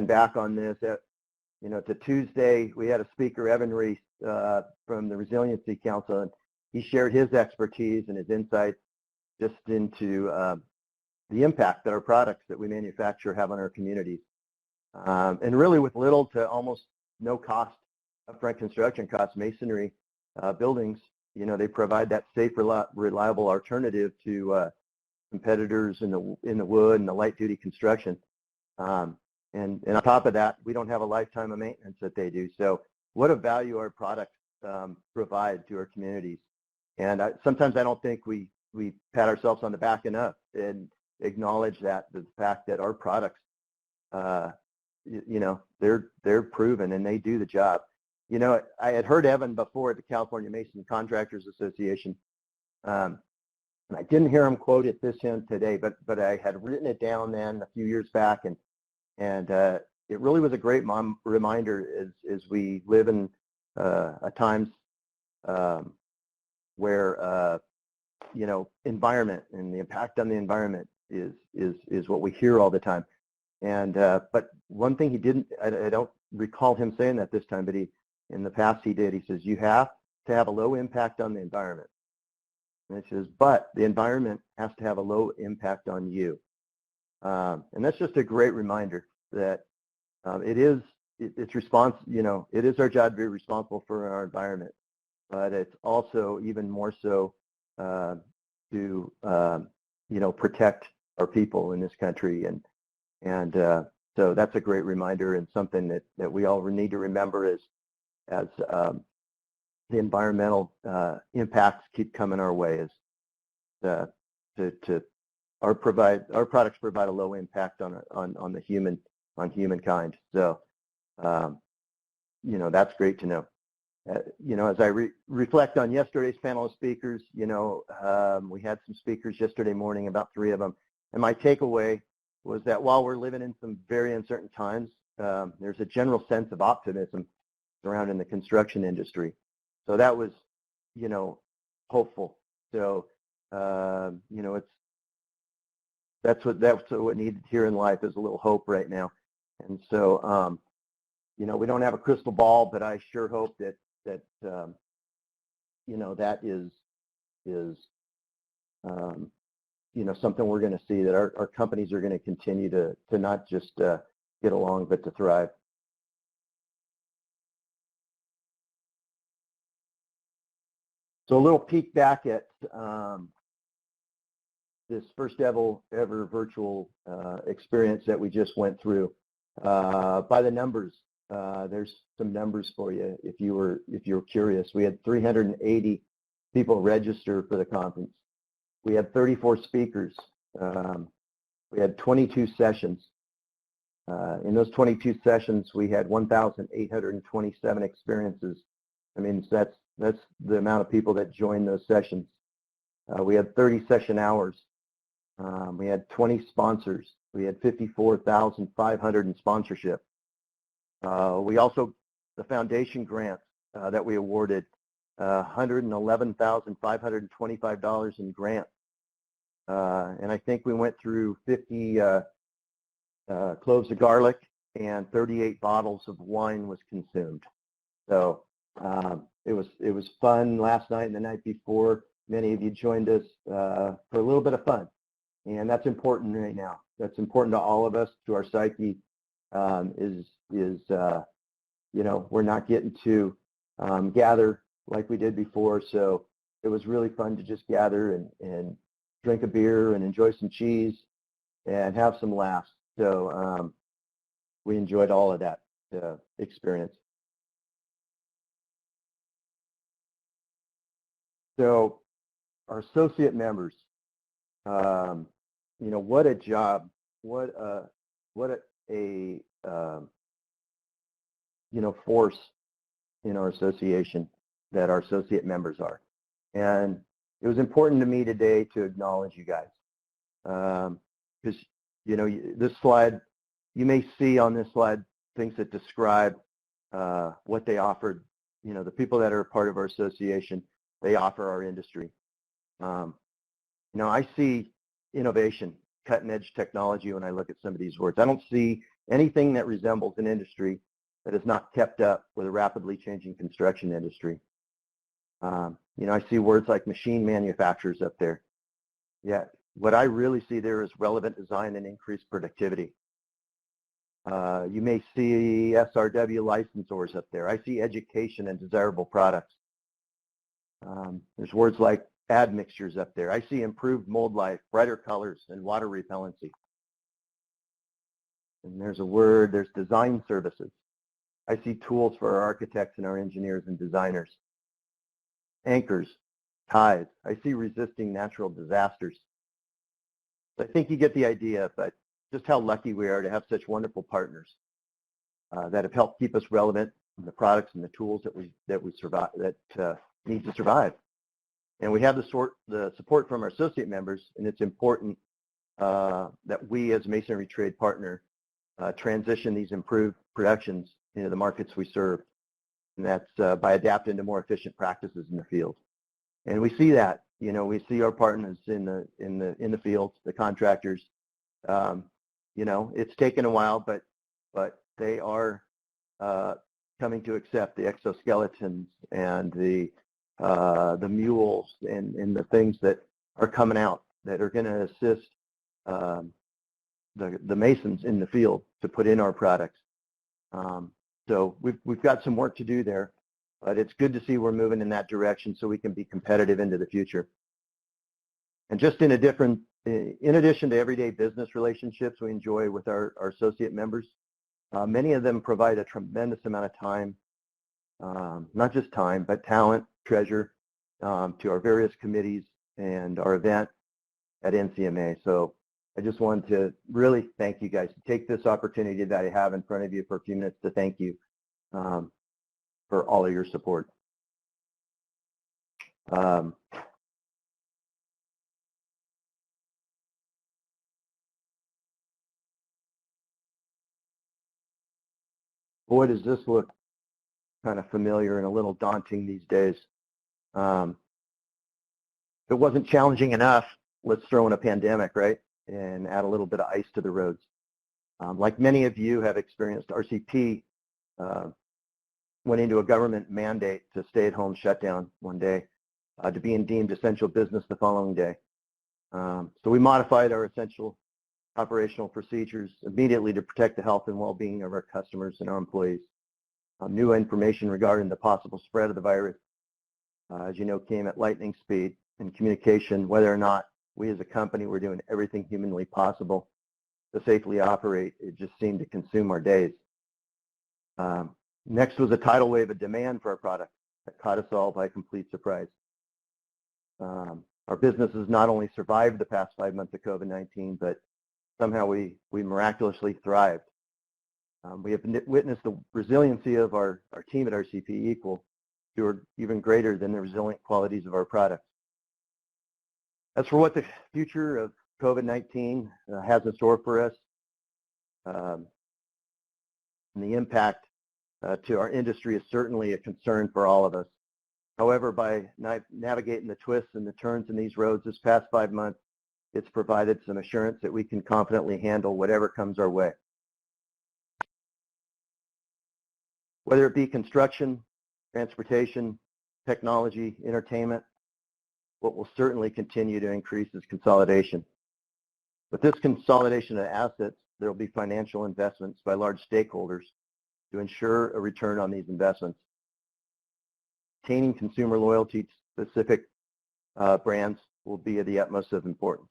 back on this, to Tuesday, we had a speaker, Evan Reese, from the Resiliency Council, and he shared his expertise and his insights just into the impact that our products that we manufacture have on our communities. And really with little to almost no cost upfront construction costs, Masonry buildings, they provide that safe, reliable alternative to competitors in the wood and the light duty construction. And on top of that, we don't have a lifetime of maintenance that they do. So what a value our products provide to our communities. And sometimes I don't think we pat ourselves on the back enough and acknowledge the fact that our products, they're proven and they do the job. I had heard Evan before at the California Mason Contractors Association, and I didn't hear him quote it today, but I had written it down then a few years back, and it really was a great reminder as we live in times where environment and the impact on the environment is what we hear all the time. And but one thing he didn't, I don't recall him saying that this time, but in the past he did. He says, you have to have a low impact on the environment. And it says, but the environment has to have a low impact on you. And that's just a great reminder that it is our job to be responsible for our environment, but it's also even more so to protect our people in this country. And so that's a great reminder and something that we all need to remember as the environmental impacts keep coming our way. Our products provide a low impact on the human humankind. So, that's great to know. As I reflect on yesterday's panel of speakers, we had some speakers yesterday morning, about 3 of them, and my takeaway was that while we're living in some very uncertain times, there's a general sense of optimism surrounding the construction industry. So that was, hopeful. So, that's what needed here in life, is a little hope right now. And so, we don't have a crystal ball, but I sure hope that that is something we're going to see, that our companies are going to continue to not just get along, but to thrive. So a little peek back at this first ever virtual experience that we just went through. By the numbers, there's some numbers for you if you were curious. We had 380 people register for the conference. We had 34 speakers. We had 22 sessions. In those 22 sessions, we had 1,827 experiences. I mean, that's the amount of people that joined those sessions. We had 30 session hours. We had 20 sponsors. We had 54,500 in sponsorship. We also, the foundation grants that we awarded, $111,525 in grants. And I think we went through 50 cloves of garlic, and 38 bottles of wine was consumed. So it was fun last night and the night before. Many of you joined us for a little bit of fun, and that's important right now. That's important to all of us, to our psyche. We're not getting to gather like we did before, so it was really fun to just gather and drink a beer and enjoy some cheese and have some laughs. So we enjoyed all of that experience. So our associate members, what a job, what a force in our association that our associate members are. And it was important to me today to acknowledge you guys, because this slide, you may see on this slide things that describe what they offered. The people that are a part of our association, they offer our industry. I see innovation, cutting-edge technology when I look at some of these words. I don't see anything that resembles an industry that is not kept up with a rapidly changing construction industry. I see words like machine manufacturers up there. Yeah, what I really see there is relevant design and increased productivity. You may see SRW licensors up there. I see education and desirable products. There's words like admixtures up there. I see improved mold life, brighter colors, and water repellency. And there's design services. I see tools for our architects and our engineers and designers. Anchors, ties. I see resisting natural disasters. I think you get the idea, but just how lucky we are to have such wonderful partners that have helped keep us relevant in the products and the tools that need to survive. And we have the support from our associate members, and it's important that we as a masonry trade partner transition these improved productions into the markets we serve, and that's by adapting to more efficient practices in the field. And we see that, we see our partners in the fields, the contractors. It's taken a while, but they are coming to accept the exoskeletons and the mules and the things that are coming out that are going to assist the masons in the field to put in our products. So we've got some work to do there, but it's good to see we're moving in that direction so we can be competitive into the future. And just in addition to everyday business relationships we enjoy with our associate members, many of them provide a tremendous amount of time, not just time, but talent, treasure, to our various committees and our event at Ncma. So I just wanted to really thank you guys. Take this opportunity that I have in front of you for a few minutes to thank you for all of your support. Boy, does this look kind of familiar and a little daunting these days. If it wasn't challenging enough, let's throw in a pandemic, right? And add a little bit of ice to the roads. Like many of you have experienced, RCP went into a government mandate to stay-at-home shutdown one day to being deemed essential business the following day. So we modified our essential operational procedures immediately to protect the health and well-being of our customers and our employees. New information regarding the possible spread of the virus, as you know, came at lightning speed, and communication, whether or not we as a company were doing everything humanly possible to safely operate, it just seemed to consume our days. Next was a tidal wave of demand for our product that caught us all by complete surprise. Our business has not only survived the past 5 months of COVID-19, but somehow we miraculously thrived. We have witnessed the resiliency of our team at RCP equal to or even greater than the resilient qualities of our products. As for what the future of COVID-19 has in store for us, and the impact to our industry is certainly a concern for all of us. However, by navigating the twists and the turns in these roads this past 5 months, it's provided some assurance that we can confidently handle whatever comes our way. Whether it be construction, transportation, technology, entertainment, what will certainly continue to increase is consolidation. With this consolidation of assets, there will be financial investments by large stakeholders to ensure a return on these investments. Attaining consumer loyalty to specific brands will be of the utmost of importance.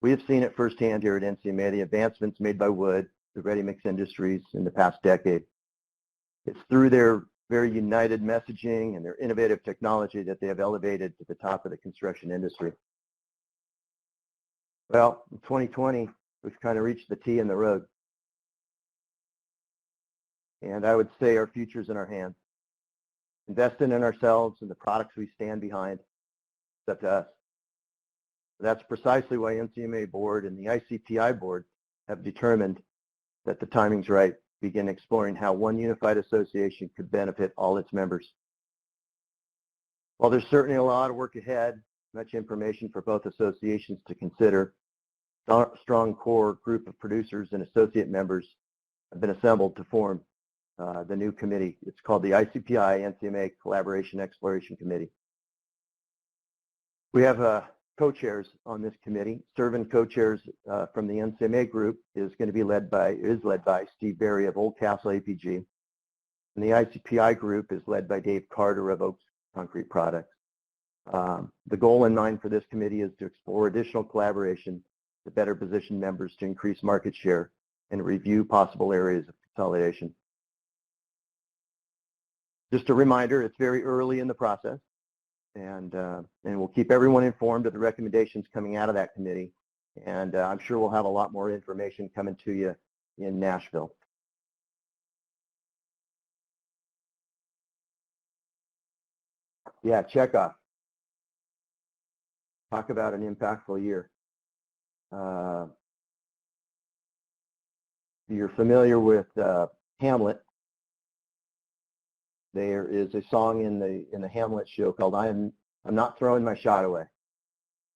We have seen it firsthand here at Ncma, the advancements made by wood, the ready-mix industries in the past decade. It's through their very united messaging and their innovative technology that they have elevated to the top of the construction industry. Well, in 2020, we've kind of reached the T in the road. And I would say our future's in our hands. Investing in ourselves and the products we stand behind, it's up to us. That's precisely why Ncma board and the ICPI board have determined that the timing's right to begin exploring how one unified association could benefit all its members. While there's certainly a lot of work ahead, much information for both associations to consider, a strong core group of producers and associate members have been assembled to form the new committee. It's called the ICPI Ncma Collaboration Exploration Committee. We have co-chairs on this committee. Serving co-chairs from the Ncma group is led by Steve Berry of Oldcastle APG. And the ICPI group is led by Dave Carter of Oaks Concrete Products. The goal in mind for this committee is to explore additional collaboration to better position members to increase market share and review possible areas of consolidation. Just a reminder, it's very early in the process, and we'll keep everyone informed of the recommendations coming out of that committee, and I'm sure we'll have a lot more information coming to you in Nashville. Yeah, check off. Talk about an impactful year. You're familiar with Hamlet. There is a song in the Hamlet show called I'm Not Throwing My Shot Away.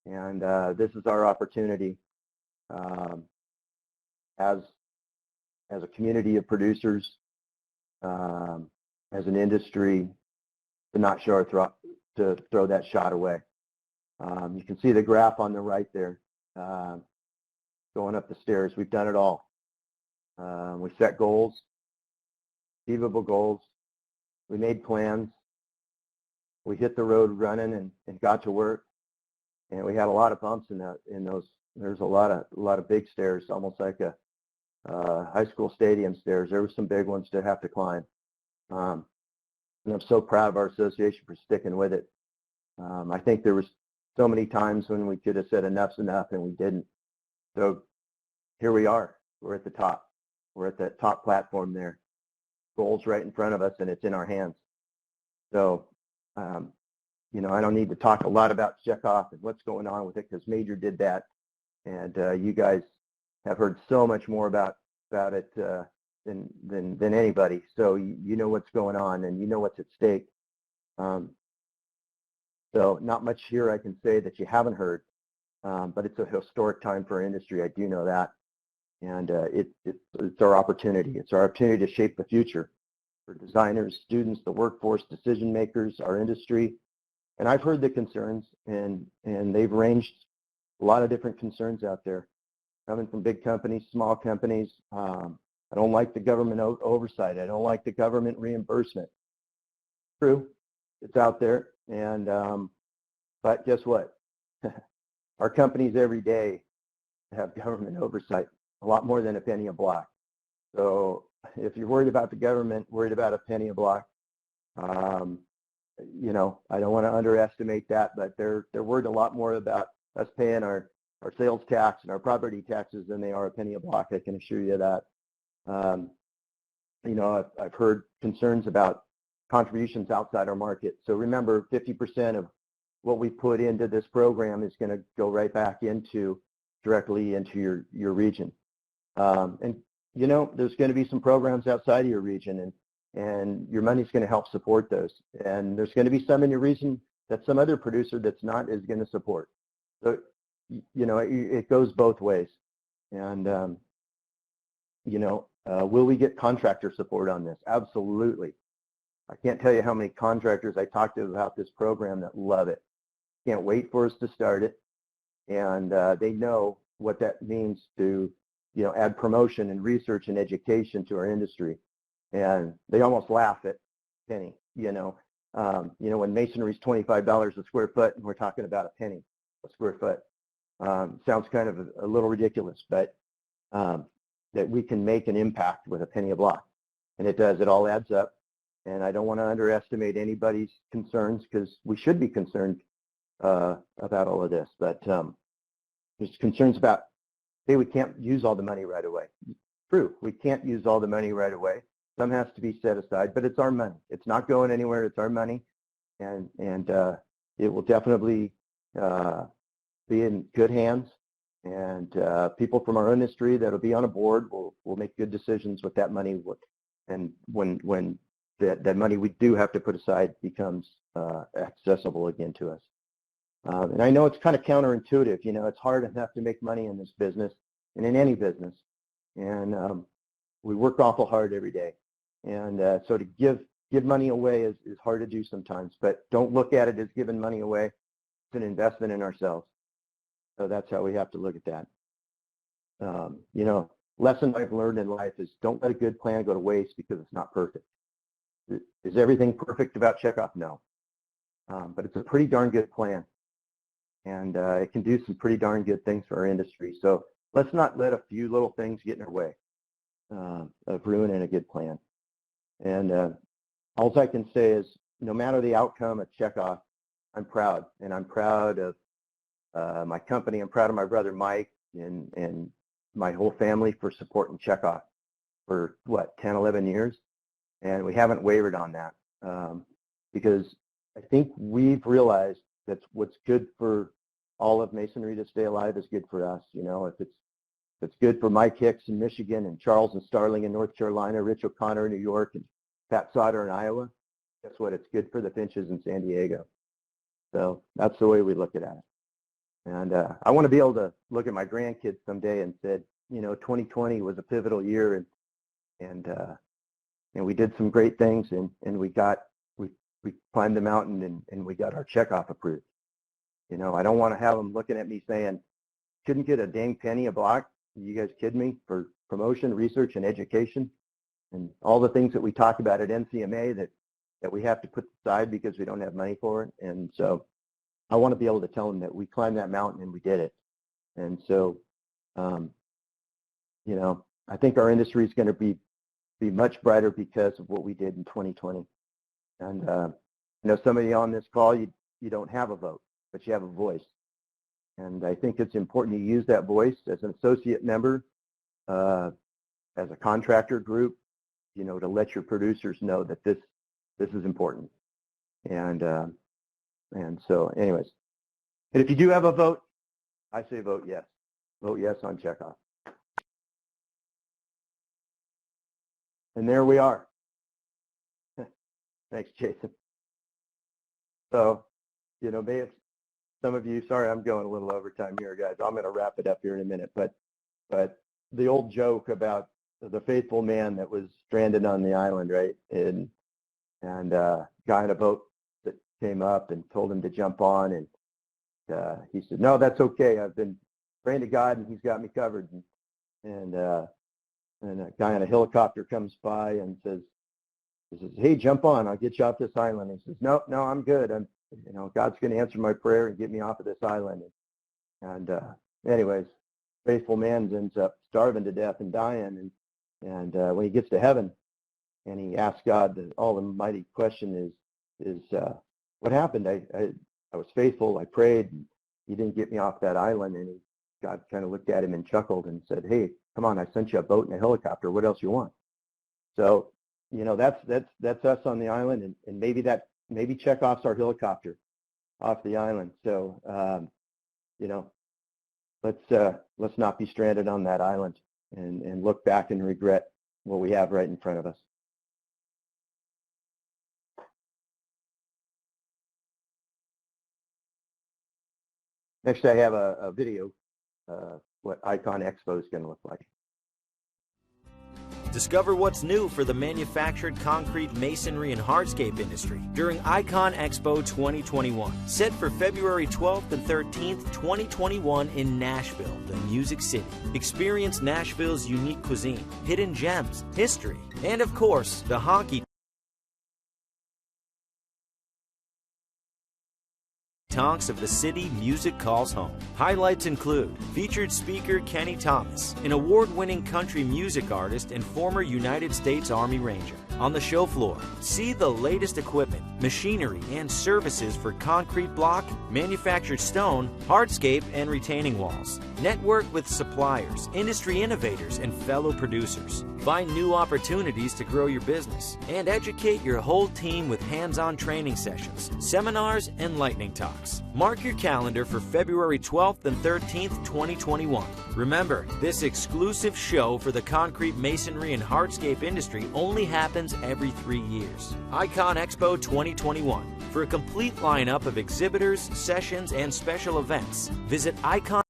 And this is our opportunity as a community of producers, as an industry, to not to throw that shot away. You can see the graph on the right there, going up the stairs. We've done it all. We set goals, achievable goals. We made plans. We hit the road running and got to work. And we had a lot of bumps in those. There's a lot of big stairs, almost like a high school stadium stairs. There were some big ones to have to climb. And I'm so proud of our association for sticking with it. I think there was so many times when we could have said enough's enough and we didn't. So here we are. We're at the top. We're at that top platform there. Goal's right in front of us, and it's in our hands. So, you know, I don't need to talk a lot about checkoff and what's going on with it because Major did that, and you guys have heard so much more about it than anybody. So you know what's going on, and you know what's at stake. So not much here I can say that you haven't heard, but it's a historic time for our industry. I do know that, and it's our opportunity. It's our opportunity to shape the future for designers, students, the workforce, decision makers, our industry. And I've heard the concerns, and they've ranged a lot of different concerns out there, coming from big companies, small companies. I don't like the government oversight. I don't like the government reimbursement. True, it's out there, and but guess what? Our companies every day have government oversight, a lot more than a penny a block. So if you're worried about the government, worried about a penny a block, you know, I don't want to underestimate that, but they're worried a lot more about us paying our sales tax and our property taxes than they are a penny a block. I can assure you that. You know, I've heard concerns about contributions outside our market. So remember, 50% of what we put into this program is going to go right back directly into your region. And you know, there's going to be some programs outside of your region, and your money's going to help support those. And there's going to be some in your region that some other producer that's not is going to support. So, you know, it goes both ways. And, you know, will we get contractor support on this? Absolutely. I can't tell you how many contractors I talked to about this program that love it. Can't wait for us to start it. And they know what that means to, you know, add promotion and research and education to our industry. And they almost laugh at penny, you know. When masonry's $25 a square foot and we're talking about a penny a square foot. Sounds kind of a little ridiculous, but that we can make an impact with a penny a block. And it does, it all adds up. And I don't want to underestimate anybody's concerns because we should be concerned about all of this. But there's concerns about, hey, we can't use all the money right away. True, we can't use all the money right away. Some has to be set aside, but it's our money. It's not going anywhere. It's our money, and it will definitely be in good hands. And people from our industry that will be on a board will make good decisions with that money. And when that money we do have to put aside becomes accessible again to us. And I know it's kind of counterintuitive. You know, it's hard enough to make money in this business and in any business. And we work awful hard every day. And so to give money away is hard to do sometimes. But don't look at it as giving money away. It's an investment in ourselves. So that's how we have to look at that. You know, lesson I've learned in life is don't let a good plan go to waste because it's not perfect. Is everything perfect about checkoff? No. But it's a pretty darn good plan. And it can do some pretty darn good things for our industry. So let's not let a few little things get in our way of ruining a good plan. And all I can say is no matter the outcome of checkoff, I'm proud. And I'm proud of my company. I'm proud of my brother Mike and my whole family for supporting checkoff for, 10, 11 years. And we haven't wavered on that because I think we've realized that what's good for all of Masonry to stay alive is good for us. You know, if it's good for Mike Hicks in Michigan and Charles and Starling in North Carolina, Rich O'Connor in New York, and Pat Sauter in Iowa, guess what? It's good for the Finches in San Diego. So that's the way we look at it. And I want to be able to look at my grandkids someday and said, you know, 2020 was a pivotal year, and we did some great things, and we climbed the mountain and we got our checkoff approved. You know, I don't want to have them looking at me saying, couldn't get a dang penny a block. You guys kidding me? For promotion, research, and education, and all the things that we talk about at Ncma that we have to put aside because we don't have money for it. And so I want to be able to tell them that we climbed that mountain and we did it. And so, you know, I think our industry is going to be much brighter because of what we did in 2020. And you know, some of you on this call, you don't have a vote, but you have a voice. And I think it's important to use that voice as an associate member, as a contractor group, to let your producers know that this is important. And so anyways, and if you do have a vote, I say vote yes. Vote yes on checkoff. And there we are. Thanks, Jason. So, maybe some of you, sorry, I'm going a little overtime here, guys. I'm going to wrap it up here in a minute. But the old joke about the faithful man that was stranded on the island, right? And guy in a boat that came up and told him to jump on, and he said, "No, that's okay. I've been praying to God, and He's got me covered." And a guy on a helicopter comes by and says, "Hey, jump on. I'll get you off this island." And he says, "No, I'm good. God's going to answer my prayer and get me off of this island." And anyways, faithful man ends up starving to death and dying. And when he gets to heaven, and he asks God the almighty question is what happened? I was faithful. I prayed. And He didn't get me off that island. And God kind of looked at him and chuckled and said, "Hey, come on. I sent you a boat and a helicopter. What else you want?" So, that's us on the island, and maybe Chekhov's our helicopter off the island. So, let's not be stranded on that island and look back and regret what we have right in front of us. Next, I have a video what Icon Expo is going to look like.
Discover what's new for the manufactured concrete, masonry, and hardscape industry during Icon Expo 2021. Set for February 12th and 13th, 2021 in Nashville, the Music City. Experience Nashville's unique cuisine, hidden gems, history, and of course, the honky tonks of the city music calls home. Highlights include featured speaker Kenny Thomas, an award-winning country music artist and former United States Army Ranger. On the show floor, see the latest equipment, machinery, and services for concrete block, manufactured stone, hardscape, and retaining walls. Network with suppliers, industry innovators, and fellow producers. Find new opportunities to grow your business and educate your whole team with hands-on training sessions, seminars, and lightning talks. Mark your calendar for February 12th and 13th, 2021. Remember, this exclusive show for the concrete, masonry, and hardscape industry only happens every 3 years. Icon Expo 2021. For a complete lineup of exhibitors, sessions, and special events, visit Icon.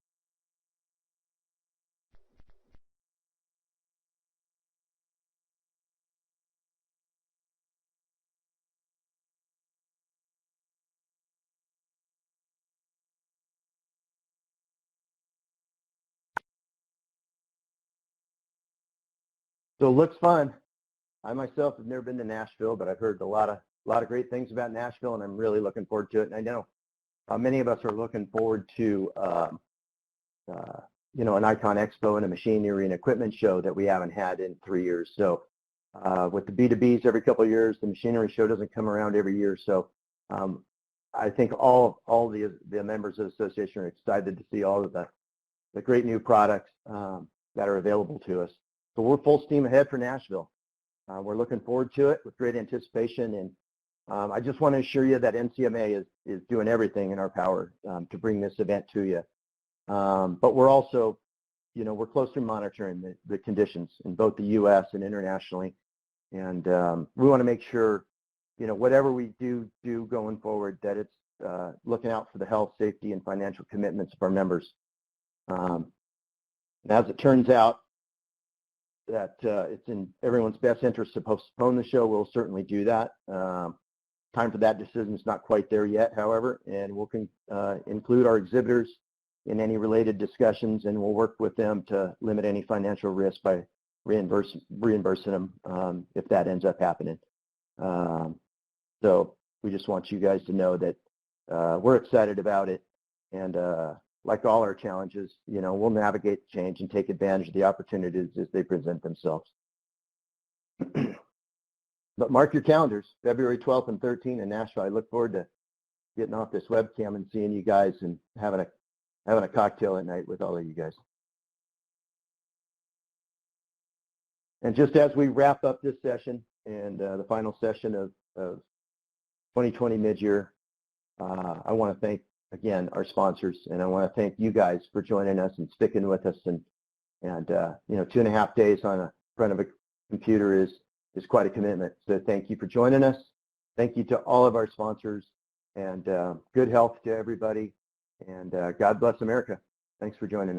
So it looks fun. I myself have never been to Nashville, but I've heard a lot of great things about Nashville, and I'm really looking forward to it. And I know many of us are looking forward to an Icon Expo and a machinery and equipment show that we haven't had in 3 years. So with the B2Bs every couple of years, the machinery show doesn't come around every year. So I think all the members of the association are excited to see all of the great new products that are available to us. So we're full steam ahead for Nashville. We're looking forward to it with great anticipation, and I just want to assure you that Ncma is doing everything in our power to bring this event to you. But we're also, we're closely monitoring the conditions in both the U.S. and internationally, and we want to make sure, whatever we do going forward, that it's looking out for the health, safety, and financial commitments of our members. As it turns out, that it's in everyone's best interest to postpone the show, we'll certainly do that. Time for that decision is not quite there yet, however, and we'll include our exhibitors in any related discussions, and we'll work with them to limit any financial risk by reimbursing them if that ends up happening. So we just want you guys to know that we're excited about it, and like all our challenges, we'll navigate the change and take advantage of the opportunities as they present themselves. But mark your calendars, February 12th and 13th in Nashville. I look forward to getting off this webcam and seeing you guys and having having a cocktail at night with all of you guys. And just as we wrap up this session and the final session of 2020 Midyear, I want to thank, again, our sponsors, and I want to thank you guys for joining us and sticking with us. And you know, 2.5 days on the front of a computer is quite a commitment. So thank you for joining us. Thank you to all of our sponsors, and good health to everybody. And God bless America. Thanks for joining us.